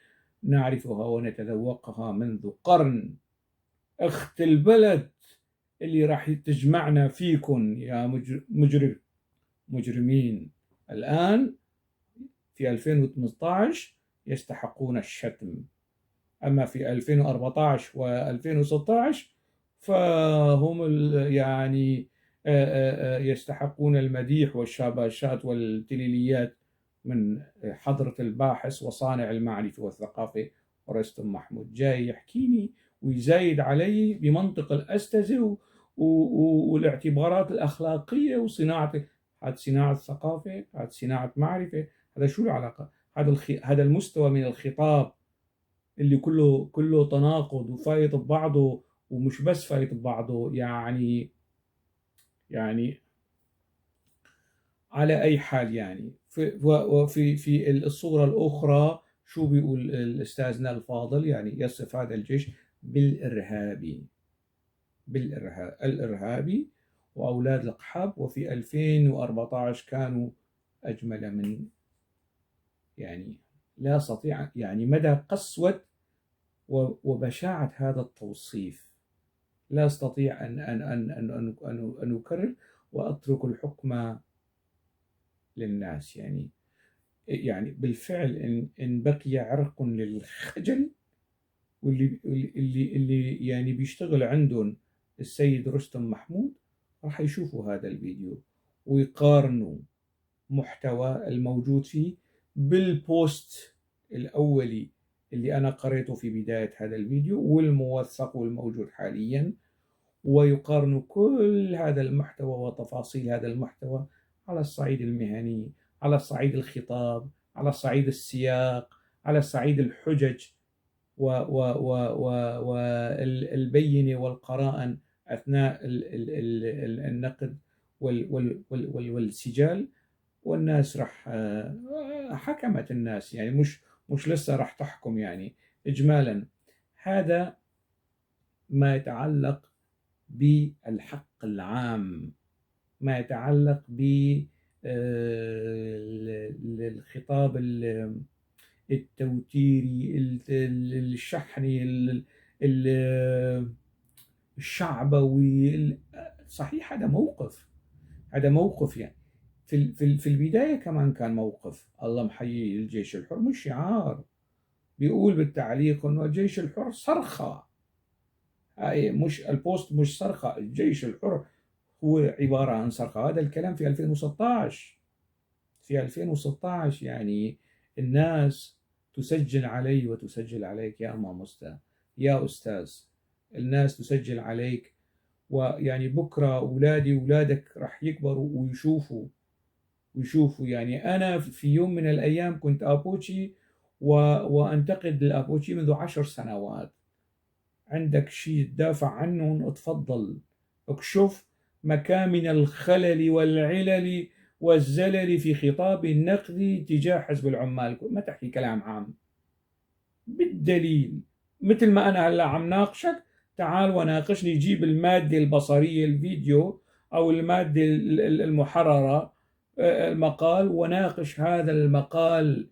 نعرفها ونتذوقها منذ قرن. أخت البلد اللي راح تجمعنا فيكن يا مجرمين الآن في 2018 يستحقون الشتم، أما في 2014 و2016 فهم يعني يستحقون المديح والشاباشات والتليليات من حضرة الباحث وصانع المعرفة والثقافة رستم محمود. جاي يحكيني ويزايد علي بمنطق الأستاذة والاعتبارات الأخلاقية وصناعة، هذا صناعة ثقافة، هذا صناعة معرفة، هذا شو العلاقة؟ هذا المستوى من الخطاب اللي كله تناقض وفايت ببعضه، ومش بس فايت ببعضه يعني على أي حال يعني. وفي الصورة الأخرى شو بيقول الأستاذنا الفاضل؟ يعني يصف هذا الجيش الإرهابي وأولاد الأقحاب، وفي 2014 كانوا أجمل من، يعني لا أستطيع يعني مدى قسوة وبشاعة هذا التوصيف، لا أستطيع أن أكرر وأترك الحكم للناس يعني بالفعل إن بقي عرق للخجل، واللي يعني بيشتغل عندهم السيد رستم محمود راح يشوفوا هذا الفيديو ويقارنوا محتوى الموجود فيه بالبوست الأولي اللي أنا قريته في بداية هذا الفيديو والموثق والموجود حاليا، ويقارنوا كل هذا المحتوى وتفاصيل هذا المحتوى على الصعيد المهني، على الصعيد الخطاب، على الصعيد السياق، على الصعيد الحجج والبينة والقرائن أثناء النقد والسجال. والناس راح حكمت الناس يعني، مش لسه راح تحكم يعني. إجمالا هذا ما يتعلق بالحق العام، ما يتعلق بالخطاب التوتيري الشحني الشعبوي. صحيح هذا موقف، هذا موقف يعني. في البداية كمان كان موقف الله محيي الجيش الحر، مش شعار بيقول بالتعليق انه الجيش الحر صرخة. هاي مش البوست، مش صرخة، الجيش الحر هو عبارة عن صرخة. هذا الكلام في 2016، في 2016 يعني. الناس تسجل علي وتسجل عليك يا أمام أستاذ، يا أستاذ. الناس تسجل عليك، ويعني بكرة أولادي وأولادك رح يكبروا ويشوفوا يعني. أنا في يوم من الأيام كنت أبوتشي وأنتقد الأبوتشي منذ 10 سنوات. عندك شيء تدافع عنه اتفضل، اكشف مكامن الخلل والعلل والزلل في خطاب النقد تجاه حزب العمال. ما تحكي كلام عام بالدليل، مثل ما أنا هلا عم ناقشك، تعال وناقشني، جيب المادة البصرية، الفيديو أو المادة المحررة، المقال، وناقش هذا المقال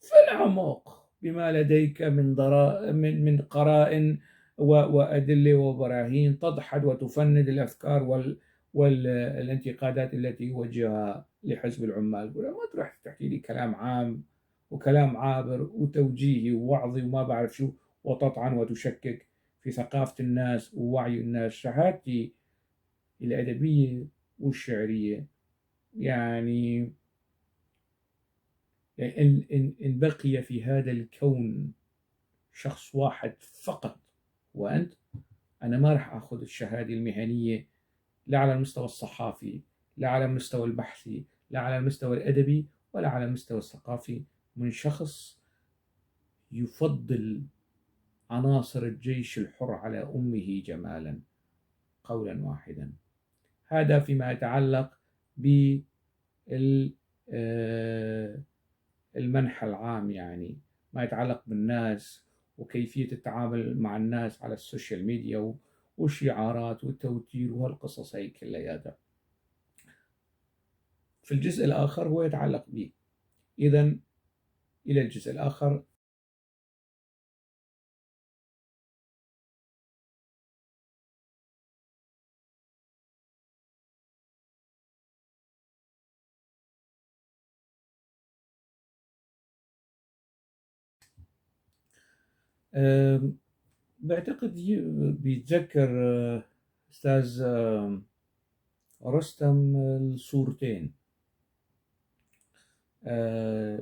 في العمق بما لديك من قرائن وأدلة وبراهين تدحض وتفند الأفكار والانتقادات التي يوجهها لحزب العمال. ما تروح تحكي لي كلام عام وكلام عابر وتوجيهي ووعظي وما بعرف شو، وتطعن وتشكك في ثقافة الناس ووعي الناس. شهادتي الأدبية والشعرية يعني، إن بقي في هذا الكون شخص واحد فقط وأنت، أنا ما راح أخذ الشهادة المهنية، لا على المستوى الصحافي، لا على المستوى البحثي، لا على المستوى الأدبي، ولا على المستوى الثقافي، من شخص يفضل عناصر الجيش الحر على أمه جمالا، قولا واحدا. هذا فيما يتعلق بالمنحى العام، يعني ما يتعلق بالناس وكيفية التعامل مع الناس على السوشيال ميديا والشعارات والتوتير وهالقصص هي كلياتها. في الجزء الآخر هو يتعلق به. إذا إلى الجزء الآخر. بعتقد بيتذكر أستاذ رستم الصورتين،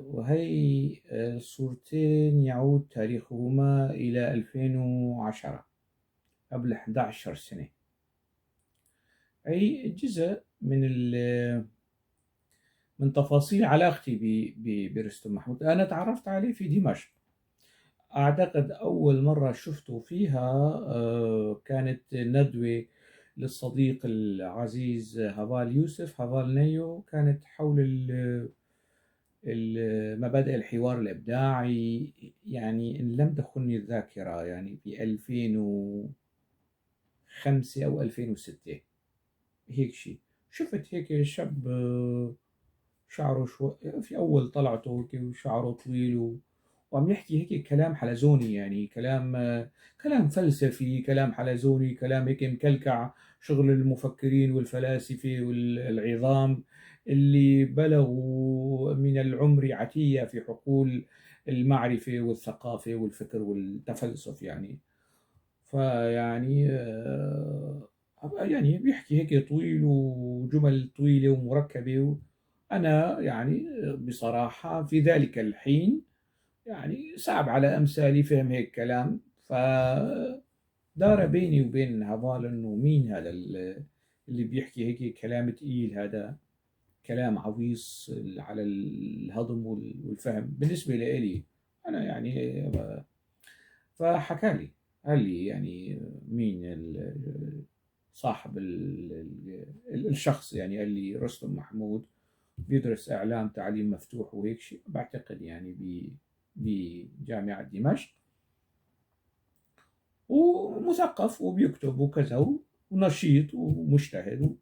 وهي الصورتين يعود تاريخهما إلى 2010، قبل 11 سنة. أي جزء من تفاصيل علاقتي برستم محمود. أنا تعرفت عليه في دمشق. أعتقد أول مرة شفته فيها كانت ندوة للصديق العزيز هافال يوسف، هافال نيو، كانت حول مبادئ الحوار الإبداعي، يعني إن لم تخني الذاكرة، يعني في 2005 أو 2006 هيك شيء. شفت هيك شاب شعره في أول طلعته هيك وشعره طويل وعم يحكي هيك كلام حلزوني، يعني كلام فلسفي، كلام حلزوني، كلام هيك مكلكع، شغل المفكرين والفلاسفة والعظام اللي بلغوا من العمر عتية في حقول المعرفة والثقافة والفكر والتفلسف يعني. فيعني يعني بيحكي هيك طويل وجمل طويلة ومركبة. أنا يعني بصراحة في ذلك الحين يعني صعب على أمثالي فهم هيك كلام. فدار بيني وبين هافال إنه مين هذا اللي بيحكي هيك كلام تقيل، هذا كلام عويص على الهضم والفهم بالنسبة لي أنا يعني. فحكى لي، قال لي يعني مين صاحب الشخص، يعني قال لي رستم محمود بيدرس إعلام تعليم مفتوح وهيك شيء، بعتقد يعني بجامعة دمشق، ومثقف وبيكتب وكذا ونشيط ومجتهد.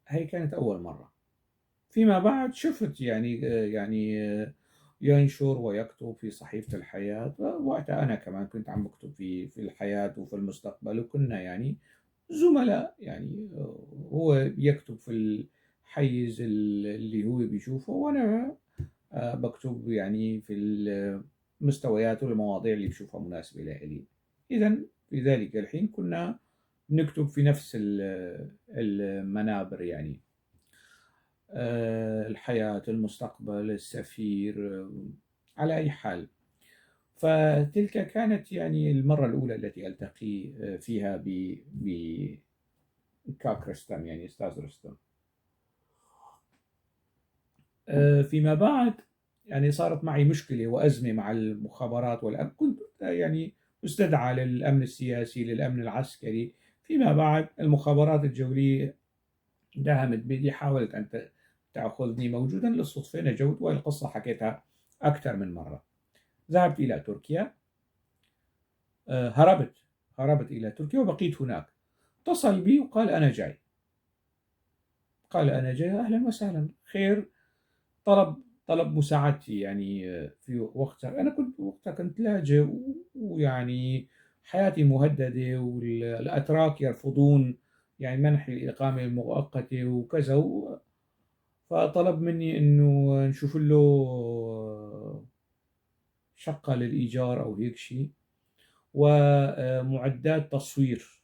هي كانت أول مرة. فيما بعد شفت يعني ينشر ويكتب في صحيفة الحياة. وقتها أنا كمان كنت عم بكتب في الحياة وفي المستقبل، وكنا يعني زملاء يعني. هو يكتب في الحيز اللي هو بيشوفه، وأنا بكتب يعني في المستويات والمواضيع اللي بشوفها مناسبة لإلي. إذا في ذلك الحين كنا نكتب في نفس المنابر يعني. الحياة، المستقبل، السفير، على أي حال. فتلك كانت يعني المرة الأولى التي ألتقي فيها بكاك رستم، يعني أستاذ رستم. فيما بعد يعني صارت معي مشكلة وأزمة مع المخابرات والأمن. كنت يعني مستدعى للأمن السياسي، للأمن العسكري. فيما بعد المخابرات الجوية داهمت بيدي، حاولت أن تأخذني. موجودا للصدفة نجوت، والقصة حكيتها أكثر من مرة. ذهبت إلى تركيا، هربت إلى تركيا وبقيت هناك. اتصل بي وقال أنا جاي. قال أنا جاي، أهلا وسهلا، خير. طلب طلب مساعدتي يعني. في وقتها أنا كنت لاجئ، ويعني حياتي مهددة، والأتراك يرفضون يعني منح الإقامة المؤقتة وكذا. فطلب مني إنه نشوف له شقة للإيجار أو هيك شيء، ومعدات تصوير.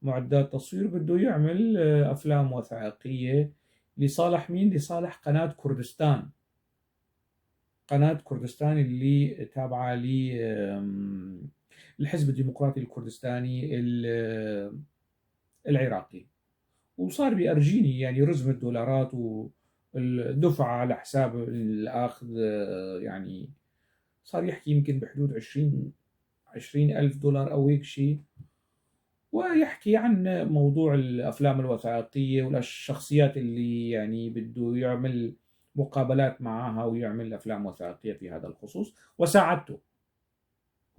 معدات تصوير بده يعمل أفلام وثائقية لصالح مين؟ لصالح قناة كردستان. قناة كردستان اللي تابعة للحزب الديمقراطي الكردستاني العراقي. وصار بيأرجيني يعني رزمة دولارات والدفعة على حساب الأخذ. يعني صار يحكي يمكن بحدود 20 ألف دولار أو هيك شيء. ويحكي عن موضوع الأفلام الوثائقية والشخصيات اللي يعني بده يعمل مقابلات معها ويعمل أفلام وثائقية في هذا الخصوص. وساعدته.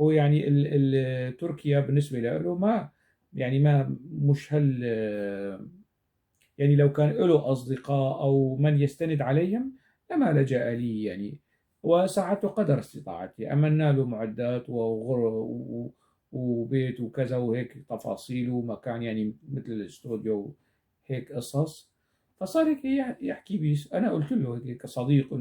هو يعني تركيا بالنسبة له ما يعني ما مش هل يعني لو كان له أصدقاء أو من يستند عليهم لما لجأ لي يعني. وساعدته قدر استطاعتي، أمنا له معدات وبيت وكذا وهيك تفاصيل ومكان يعني مثل الاستوديو، هيك قصص. فصار هيك يحكي بي. أنا قلت له هيك كصديق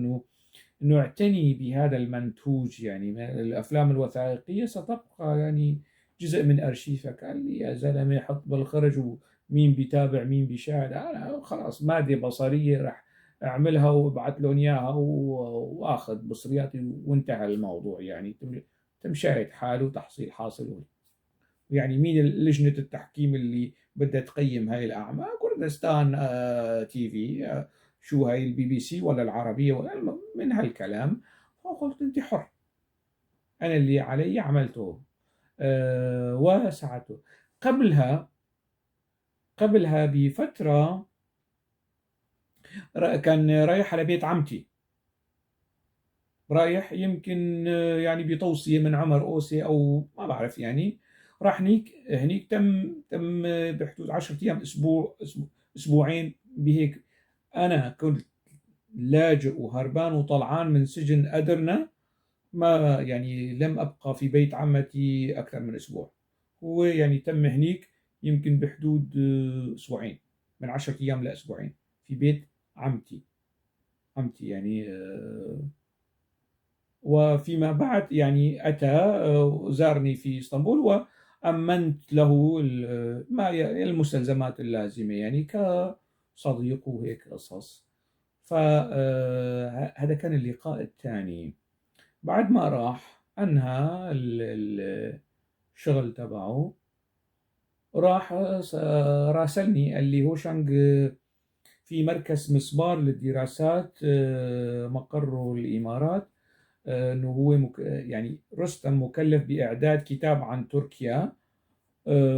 إنه اعتني بهذا المنتوج، يعني الأفلام الوثائقية ستبقى يعني جزء من أرشيفك. قال لي يا زلمة حط بالخرج، ومين بيتابع مين بيشاهد. أنا خلاص مادة بصرية رح أعملها وابعث لهم إياها وآخذ بصرياتي وانتهى الموضوع يعني. تم شاهد حاله وتحصيل حاصل. يعني مين لجنة التحكيم اللي بدها تقيم هاي الأعمال؟ كردستان تي في، شو هاي البي بي سي ولا العربية ولا من هالكلام. فقلت أنت حر، أنا اللي علي عملته. وساعته. قبلها قبلها بفترة كان رايح على بيت عمتي. رايح يمكن يعني بتوصية من عمر أوسي أو ما بعرف يعني. راح هنيك تم بحدود 10 أيام، أسبوعين بهيك. أنا كنت لاجئ وهربان وطلعان من سجن أدرنا. ما يعني لم أبقى في بيت عمتي أكثر من أسبوع. هو يعني تم هنيك يمكن بحدود أسبوعين، من 10 أيام لأسبوعين في بيت عمتي يعني. وفيما بعد يعني أتى زارني في اسطنبول، وأمنت له ما المستلزمات اللازمة يعني كصديق وهيك قصص. فهذا كان اللقاء الثاني. بعد ما راح أنهى الشغل تبعه، راح راسلني قال لي هوشانج في مركز مسبار للدراسات مقره الإمارات. انه هو يعني رستم مكلف باعداد كتاب عن تركيا،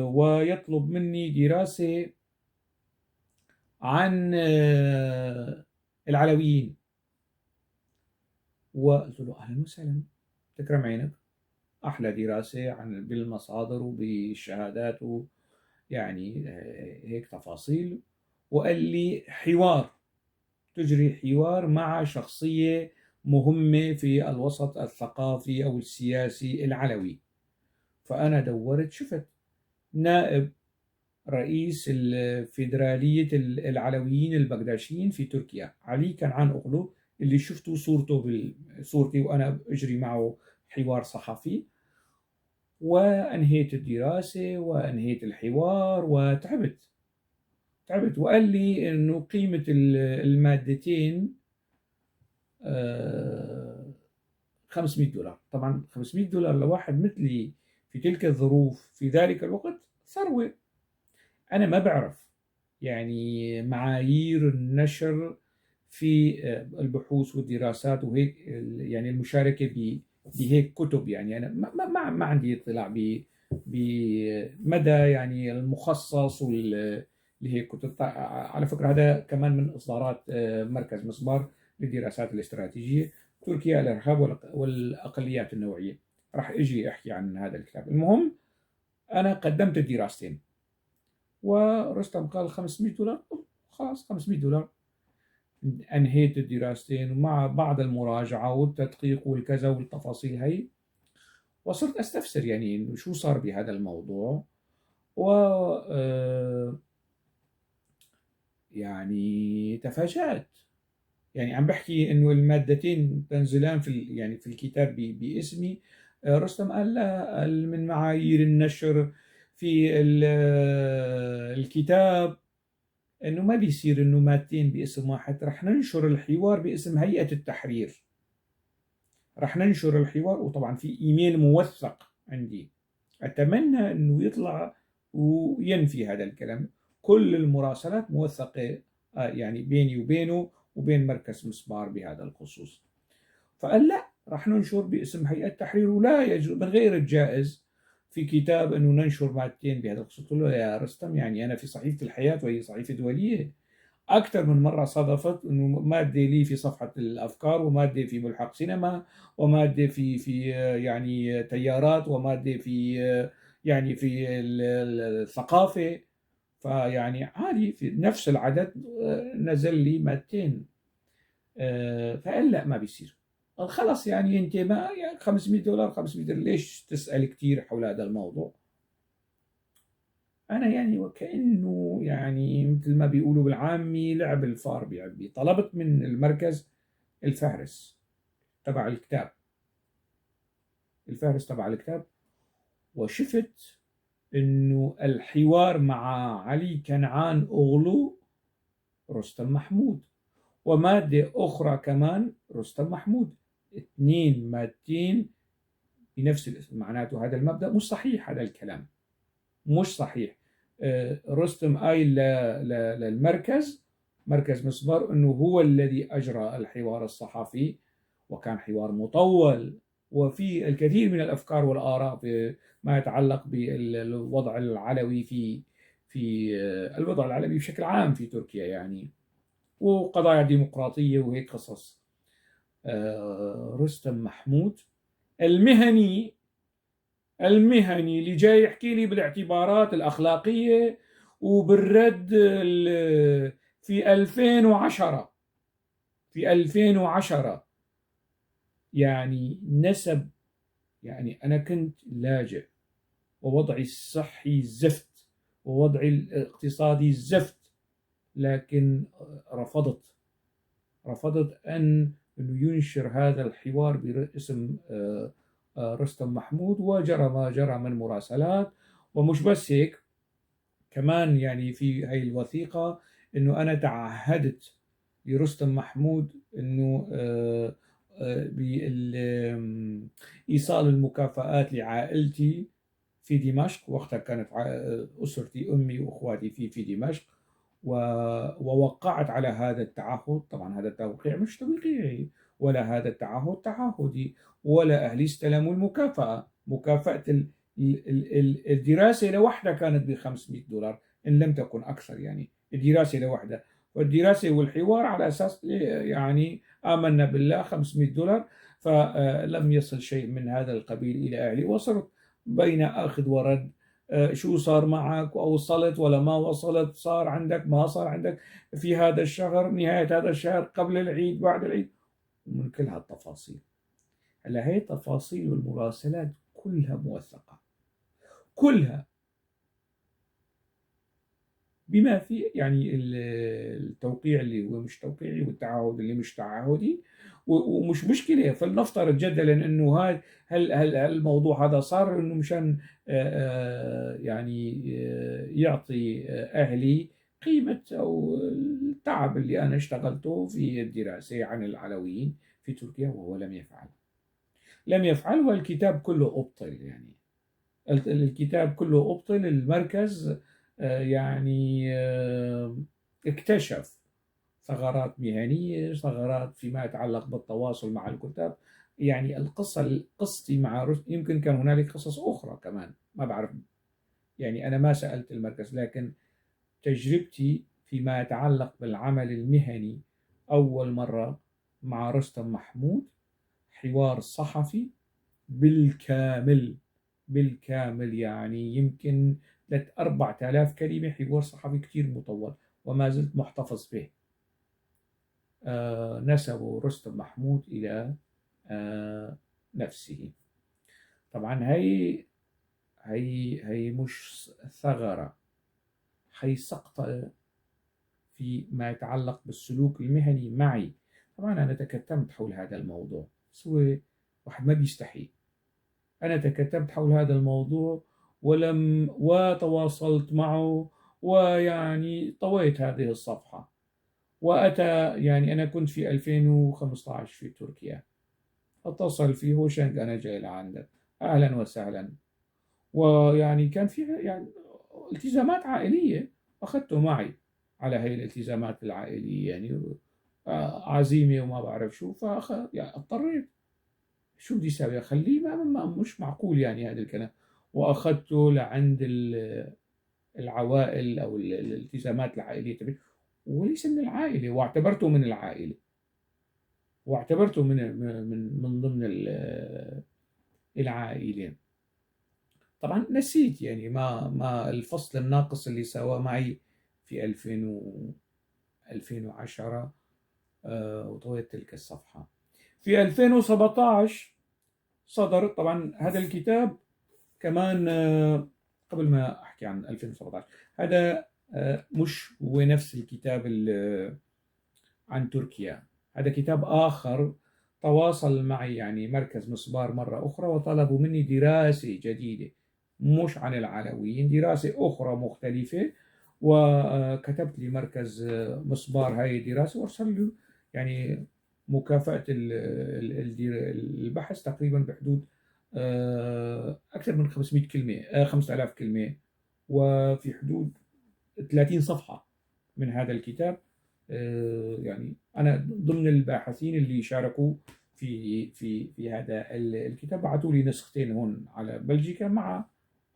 ويطلب مني دراسة عن العلويين. وقلت له اهلا وسهلا، تكرم عينك، احلى دراسة عن بالمصادر وبالشهادات ويعني هيك تفاصيل. وقال لي تجري حوار مع شخصية مهمة في الوسط الثقافي أو السياسي العلوي. فأنا دورت شفت نائب رئيس الفيدرالية العلويين البغداشيين في تركيا، علي كنعان أوغلو، اللي شفتوا صورتي وأنا أجري معه حوار صحفي. وأنهيت الدراسة وأنهيت الحوار وتعبت. وقال لي إنه قيمة المادتين $500. طبعا $500 لواحد مثلي في تلك الظروف في ذلك الوقت ثروة. أنا ما بعرف يعني معايير النشر في البحوث والدراسات وهيك، يعني المشاركة بهيك كتب. يعني أنا ما عندي اطلاع بمدى يعني المخصص لهيك كتب. على فكرة هذا كمان من إصدارات مركز مسبار للدراسات الاستراتيجية، تركيا الإرهاب والأقليات النوعية. راح أجي أحكي عن هذا الكتاب. المهم أنا قدمت الدراستين، ورستم قال $500. خلاص $500. أنهيت الدراستين ومع بعض المراجعة والتدقيق والكذا والتفاصيل هي، وصرت أستفسر يعني شو صار بهذا الموضوع. و يعني تفاجأت. يعني عم بحكي إنه المادتين تنزلان يعني في الكتاب باسمي. رستم قال لا، قال من معايير النشر في الكتاب انه ما بيصير انه مادتين باسم واحد، رح ننشر الحوار باسم هيئة التحرير. رح ننشر الحوار، وطبعا في ايميل موثق عندي، اتمنى انه يطلع وينفي هذا الكلام. كل المراسلات موثقة يعني بيني وبينه وبين مركز مسبار بهذا الخصوص. فقال لا، رح ننشر باسم هيئة التحرير، ولا يجوز من غير الجائز في كتاب انه ننشر مادتين بهذا الخصوص. قلت له يا رستم، يعني انا في صحيفة الحياة وهي صحيفة دولية، أكثر من مرة صادفت أنه مادة لي في صفحة الأفكار، ومادة في ملحق سينما، ومادة في يعني تيارات، ومادة في يعني في الثقافة. فيعني عادي في نفس العدد نزل لي مادتين. فقال لا، ما بيصير. قال خلص، يعني أنت ما يعني $500 $500 ليش تسأل كثير حول هذا الموضوع؟ أنا يعني وكأنه يعني مثل ما بيقولوا بالعامي لعب الفار بيعبي. طلبت من المركز الفهرس تبع الكتاب، وشفت إنه الحوار مع علي كنعان أوغلو رستم محمود، ومادة أخرى كمان رستم محمود، اثنين مادتين بنفس الاسم. معناته هذا المبدأ مش صحيح، هذا الكلام مش صحيح. رستم قايل للمركز، مركز مسبار، انه هو الذي اجرى الحوار الصحفي، وكان حوار مطول وفي الكثير من الافكار والاراء ما يتعلق بالوضع العلوي في الوضع العلوي بشكل عام في تركيا يعني، وقضايا ديمقراطية وهيك قصص. رستم محمود المهني اللي جاي يحكي لي بالاعتبارات الأخلاقية وبالرد في 2010، يعني نسب. يعني أنا كنت لاجئ، ووضعي الصحي زفت، ووضعي الاقتصادي زفت، لكن رفضت أنه ينشر هذا الحوار باسم رستم محمود، وجرى ما جرى من مراسلات. ومش بس هيك، كمان يعني في هاي الوثيقة انه انا تعهدت لرستم محمود انه بإيصال المكافآت لعائلتي في دمشق. وقتها كانت أسرتي، أمي وأخواتي في دمشق، ووقعت على هذا التعهد. طبعا هذا التوقيع مش توقيعي، ولا هذا التعهد تعهدي، ولا أهلي استلموا مكافأة الدراسة لوحدها كانت $500 إن لم تكن أكثر. يعني الدراسة لوحدها، والدراسة والحوار على أساس يعني آمنا بالله $500. فلم يصل شيء من هذا القبيل إلى أهلي، وصرت بين أخذ ورد. شو صار معك، وصلت ولا ما وصلت، صار عندك ما صار عندك في هذا الشهر، نهاية هذا الشهر، قبل العيد، بعد العيد. ومن كل هالتفاصيل. هلا هي التفاصيل والمراسلات كلها موثقة، كلها، بما في يعني التوقيع اللي هو مش توقيعي والتعهد اللي مش تعهدي. ومش مشكلة، فلنفترض جدلا انه هل الموضوع هذا صار انه مشان يعني يعطي اهلي قيمة او التعب اللي انا اشتغلته في الدراسة عن العلويين في تركيا، وهو لم يفعل. لم يفعل، والكتاب كله أبطل يعني. الكتاب كله أبطل. المركز يعني اكتشف ثغرات مهنية، ثغرات فيما يتعلق بالتواصل مع الكتاب. يعني قصتي مع يمكن كان هنالك قصص أخرى كمان ما بعرف، يعني أنا ما سألت المركز، لكن تجربتي فيما يتعلق بالعمل المهني أول مرة مع رستم محمود حوار صحفي بالكامل، بالكامل، يعني يمكن 3-4 آلاف كلمة، حوار صحفي كتير مطول وما زلت محتفظ به. نسبوا رستم محمود إلى نفسه. طبعا هي مش ثغرة، هي سقطة فيما يتعلق بالسلوك المهني معي. طبعا أنا تكتمت حول هذا الموضوع، بس هو واحد ما بيستحي. أنا تكتمت حول هذا الموضوع وتواصلت معه، ويعني طويت هذه الصفحة. وأتى يعني أنا كنت في 2015 في تركيا، اتصل فيه: هوشنج أنا جاي لعندك، أهلا وسهلا. ويعني كان في يعني التزامات عائلية أخذته معي على هي الالتزامات العائلية، يعني عزيمة وما بعرف شو، فأخذ يعني اضطريت. شو بدي اسوي؟ اخليه؟ مش معقول يعني هذا الكلام. واخذته لعند العوائل او الالتزامات العائليه تبعي، وليس من العائله، واعتبرته من العائله، واعتبرته من ضمن العائله. طبعا نسيت يعني ما الفصل الناقص اللي سواه معي في 2010. وطويت تلك الصفحه. في 2017 صدر طبعا هذا الكتاب كمان. قبل ما أحكي عن 2017، هذا مش هو نفس الكتاب عن تركيا. هذا كتاب آخر. تواصل معي يعني مركز مسبار مرة أخرى وطلبوا مني دراسة جديدة، مش عن العلويين، دراسة أخرى مختلفة. وكتبت لي مركز مسبار هاي الدراسة، وأرسل له يعني مكافأة البحث تقريبا بحدود أكثر من 500 كلمة، 5000 كلمة، وفي حدود 30 صفحة من هذا الكتاب. يعني أنا ضمن الباحثين اللي شاركوا في هذا الكتاب. بعثوا لي نسختين هون على بلجيكا مع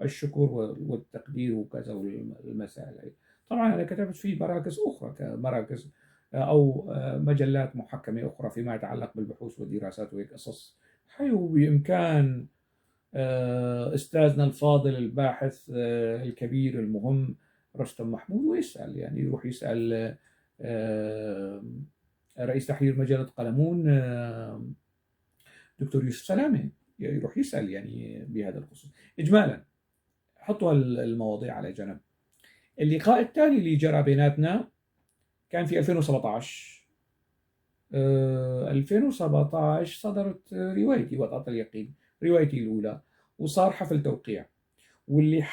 الشكر والتقدير وكذا والمسائل هي. طبعا أنا كتبت في مراكز أخرى، كمراكز أو مجلات محكمة أخرى فيما يتعلق بالبحوث والدراسات وهيك قصص. حيو بإمكان أستاذنا الفاضل الباحث الكبير المهم رستم محمود ويسأل، يعني يروح يسأل رئيس تحرير مجلة قلمون دكتور يوسف سلامة، يروح يسأل يعني بهذا الخصوص. إجمالا حطوا المواضيع على جنب. اللقاء التالي اللي جرى بيناتنا كان في 2017. 2017 صدرت روايتي وطأة اليقين، روايتي الأولى، وصار حفل توقيع.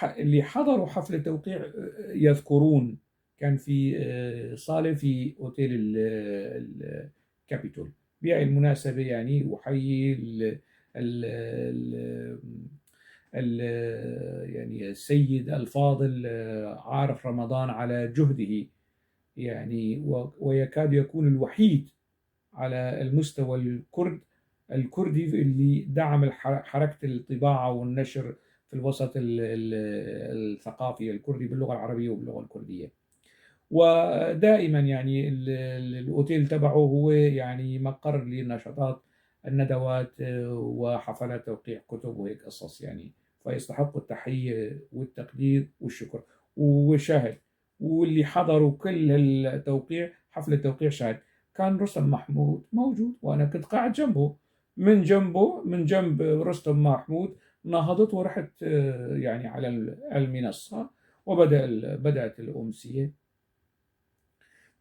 اللي حضروا حفل التوقيع يذكرون كان في صالة في أوتيل الكابيتول. بهاي المناسبة يعني أحيي ال يعني السيد الفاضل عارف رمضان على جهده، يعني ويكاد يكون الوحيد على المستوى الكردي اللي دعم حركة الطباعة والنشر في الوسط الثقافي الكردي باللغة العربية وباللغة الكردية. ودائما يعني الأوتيل تبعه هو يعني مقر لنشاطات الندوات وحفلات توقيع كتب وهيك قصص يعني. فيستحق التحية والتقدير والشكر. وشاهد، واللي حضروا كل التوقيع، حفل التوقيع، شاهد كان رستم محمود موجود، وأنا كنت قاعد جنبه. من جنب رستم محمود نهضت ورحت يعني على المنصة، بدأت الأمسية.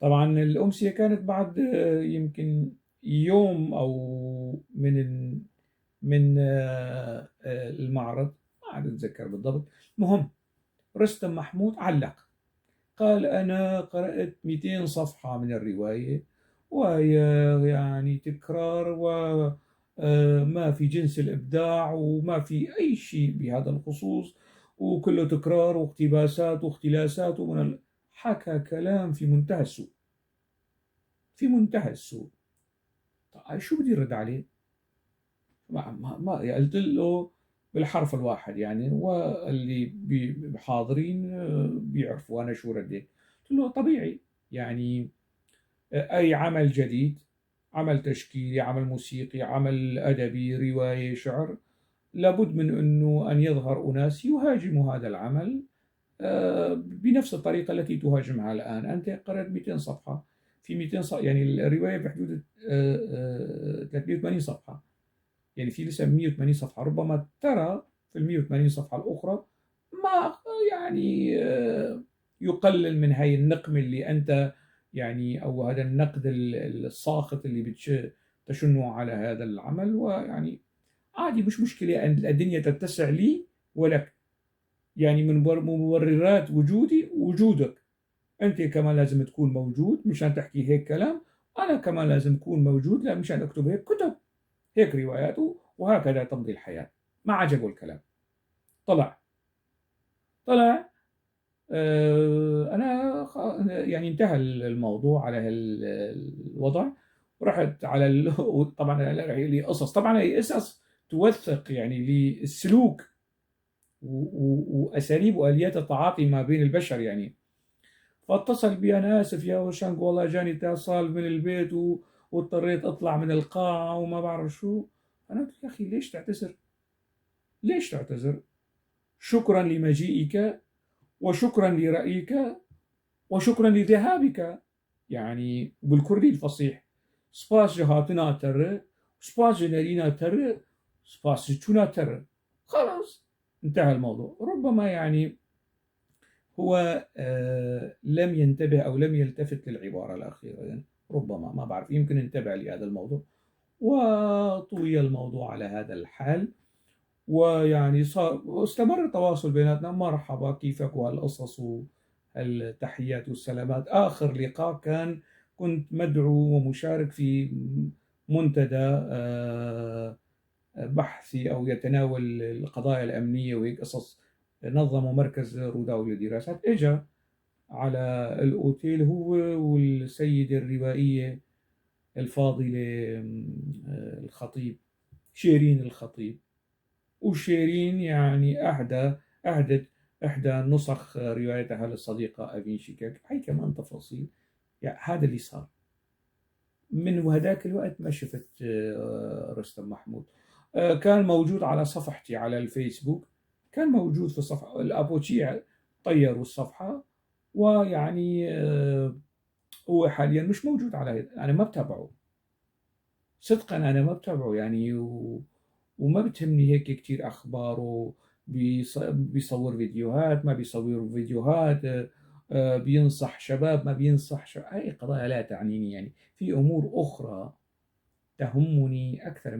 طبعا الأمسية كانت بعد يمكن يوم أو من المعرض، ما عاد أتذكر بالضبط. المهم رستم محمود علق، قال: أنا قرأت 200 صفحة من الرواية، وهي يعني تكرار، وما في جنس الإبداع، وما في أي شيء بهذا الخصوص، وكله تكرار واقتباسات واختلاسات حكى كلام في منتهى السوء، في منتهى السوء. طيب شو بدي أرد عليه؟ ما قلت له بالحرف الواحد يعني، واللي حاضرين بيعرفوا أنا شو رديت. قلت له: طبيعي يعني، أي عمل جديد، عمل تشكيلي، عمل موسيقي، عمل أدبي، رواية، شعر، لابد من أن يظهر أناس يهاجموا هذا العمل بنفس الطريقة التي تهاجمها الآن. أنت قرأت 200 صفحة، في 200 صفحة يعني الرواية بحدود 380 صفحة، يعني في لسه 180 صفحة. ربما ترى في ال 180 صفحة الأخرى ما يعني يقلل من هاي النقمة اللي أنت يعني، أو هذا النقد الساخط اللي تشنه على هذا العمل. ويعني عادي، مش مشكلة أن الدنيا تتسع لي ولك، يعني من مبررات وجودي وجودك. أنت كمان لازم تكون موجود مشان تحكي هيك كلام، أنا كمان لازم أكون موجود مشان أكتب هيك كتب، هيك روايات، وهكذا تمضي الحياة. ما عجبه الكلام، طلع. طلع أنا يعني انتهى الموضوع على الوضع. رحت على طبعا لي قصص، طبعا هي قصص توثق يعني للسلوك وأساليب وآليات التعاطي ما بين البشر يعني. فاتصل بي: أنا آسف يا وشانق، والله جاني اتصال من البيت واضطريت أطلع من القاعة وما بعرف شو. أنا قلت: يا أخي ليش تعتذر؟ ليش تعتذر؟ شكرا لمجيئك، وشكرا لرأيك، وشكرا لذهابك، يعني بالكردي الفصيح: سباس جهاتنا تر، سباس جنرينا تر، سباس چونا تر. خلاص انتهى الموضوع. ربما يعني هو لم ينتبه أو لم يلتفت للعبارة الأخيرة يعني. ربما، ما بعرف، يمكن انتبه لهذا الموضوع وطوي الموضوع على هذا الحال. ويعني استمر التواصل بيناتنا: مرحبا، كيفك، وهالقصص والتحيات والسلامات. آخر لقاء كنت مدعو ومشارك في منتدى بحثي أو يتناول القضايا الأمنية وهيك قصص، نظمه مركز روداوي للدراسات. إجا على الأوتيل هو والسيدة الروائية الفاضلة الخطيب، شيرين الخطيب. وشيرين يعني أهدت إحدى نسخ روايتها للصديقة أفين شيكاك. هاي كمان تفاصيل يعني. هذا اللي صار من وهداك الوقت. ما شفت رستم محمود. كان موجود على صفحتي على الفيسبوك، كان موجود في الصفحة الأبوتشي، طيروا الصفحة، ويعني هو حاليا مش موجود على، أنا ما بتابعه صدقا، أنا ما بتابعه يعني، وما بتهمني هيك كتير أخباره. بيصور فيديوهات، ما بيصور فيديوهات، بينصح شباب، ما بينصح شباب. هاي قضايا لا تعنيني يعني. في أمور أخرى تهمني أكثر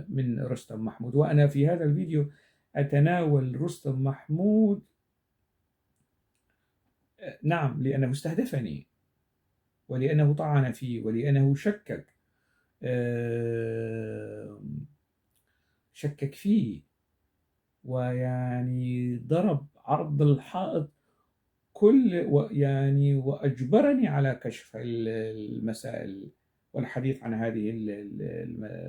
من رستم محمود. وأنا في هذا الفيديو أتناول رستم محمود، نعم، لأنه استهدفني، ولأنه طعن فيه، ولأنه آه، شكك فيه، ويعني ضرب عرض الحائط يعني، وأجبرني على كشف المسائل والحديث عن هذه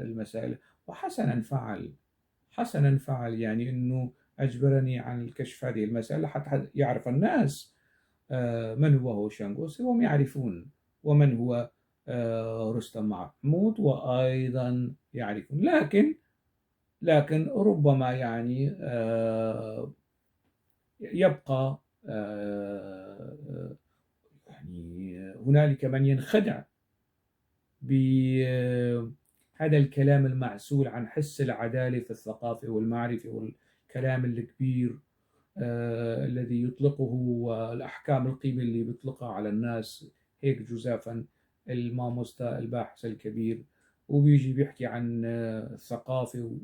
المسائل. وحسنا فعل، حسنا فعل يعني، أنه أجبرني عن كشف هذه المسائل حتى يعرف الناس من هو هوشانغ، وهم يعرفون، ومن هو رستم محمود، وأيضا يعرفون. لكن ربما يعني يبقى يعني هنالك من ينخدع بهذا الكلام المعسول عن حس العدالة في الثقافة والمعرفة والكلام الكبير الذي يطلقه، والأحكام القيمة اللي بيطلقها على الناس هيك جزافا الماموستا الباحث الكبير، وبيجي بيحكي عن الثقافة،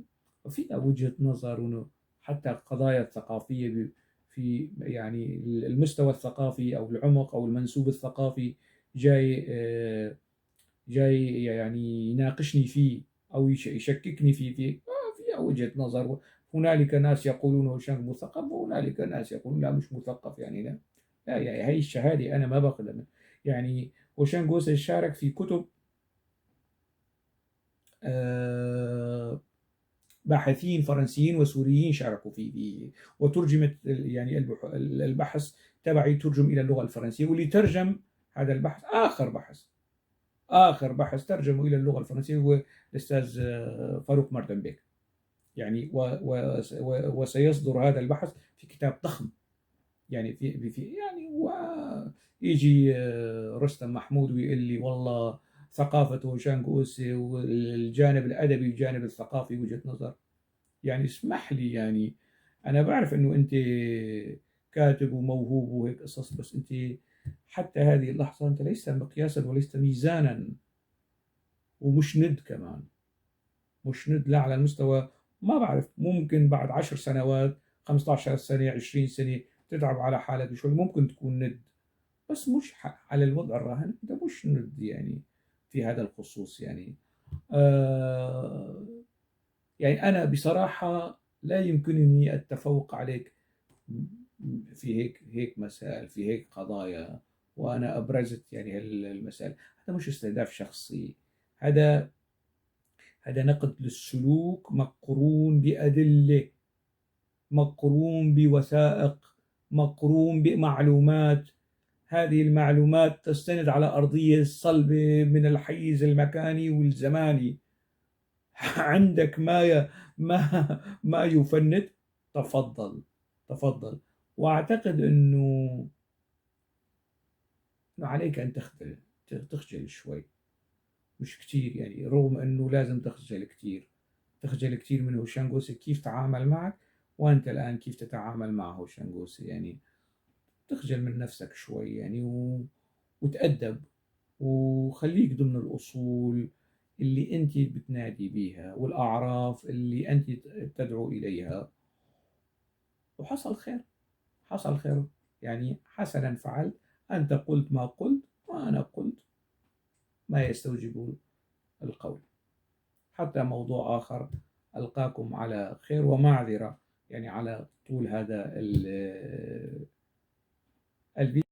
وفيها وجهة نظر، حتى القضايا الثقافية في يعني المستوى الثقافي أو العمق أو المنسوب الثقافي جاي يعني يناقشني فيه أو يشككني فيه فيها وجهة نظر. هنالك ناس يقولون هوشانغ مثقف، وهنالك ناس يقولون لا مش مثقف، يعني لا. لا يعني هي الشهادة أنا ما باخذها. يعني هوشانغ شارك في كتب آه، باحثين فرنسيين وسوريين شاركوا فيه، وترجمت يعني البحث تبعي ترجم إلى اللغة الفرنسية، واللي ترجم هذا البحث آخر بحث ترجمه إلى اللغة الفرنسية هو الأستاذ فاروق مردنبيك. يعني وسيصدر هذا البحث في كتاب ضخم، يعني يعني ويجي رستم محمود ويقول لي والله ثقافة هوشانغ أوسي والجانب الأدبي والجانب الثقافي وجهة نظر. يعني اسمح لي، يعني أنا بعرف إنه أنت كاتب وموهوب وهيك قصص، بس أنت حتى هذه اللحظة أنت ليس مقياسا وليس ميزانا، ومش ند كمان، مش ند لا على المستوى. ما بعرف، ممكن بعد 10 سنوات 15 سنة 20 سنة تتعب على حالك شوي ممكن تكون ند، بس مش على الوضع الراهن انت مش ند يعني في هذا الخصوص. يعني آه يعني أنا بصراحة لا يمكنني التفوق عليك في هيك مسائل، في هيك قضايا، وأنا أبرزت يعني المسائل. هذا مش استهداف شخصي، هذا نقد للسلوك مقرون بأدلة، مقرون بوثائق، مقرون بمعلومات. هذه المعلومات تستند على أرضية صلبة من الحيز المكاني والزماني. عندك ما يفند، تفضل تفضل. وأعتقد أنه عليك أن تخجل شوي، مش كتير يعني، رغم أنه لازم تخجل كتير من هوشانغوسي كيف تعامل معك، وأنت الآن كيف تتعامل مع هوشانغوسي. يعني تخجل من نفسك شوي يعني وتأدب، وخليك ضمن الأصول اللي أنت بتنادي بيها والأعراف اللي أنت تدعو إليها. وحصل خير، حصل خير. يعني حسنا فعلت، أنت قلت ما قلت، وأنا قلت ما يستوجب القول. حتى موضوع آخر، ألقاكم على خير، ومعذرة يعني على طول هذا الفيديو.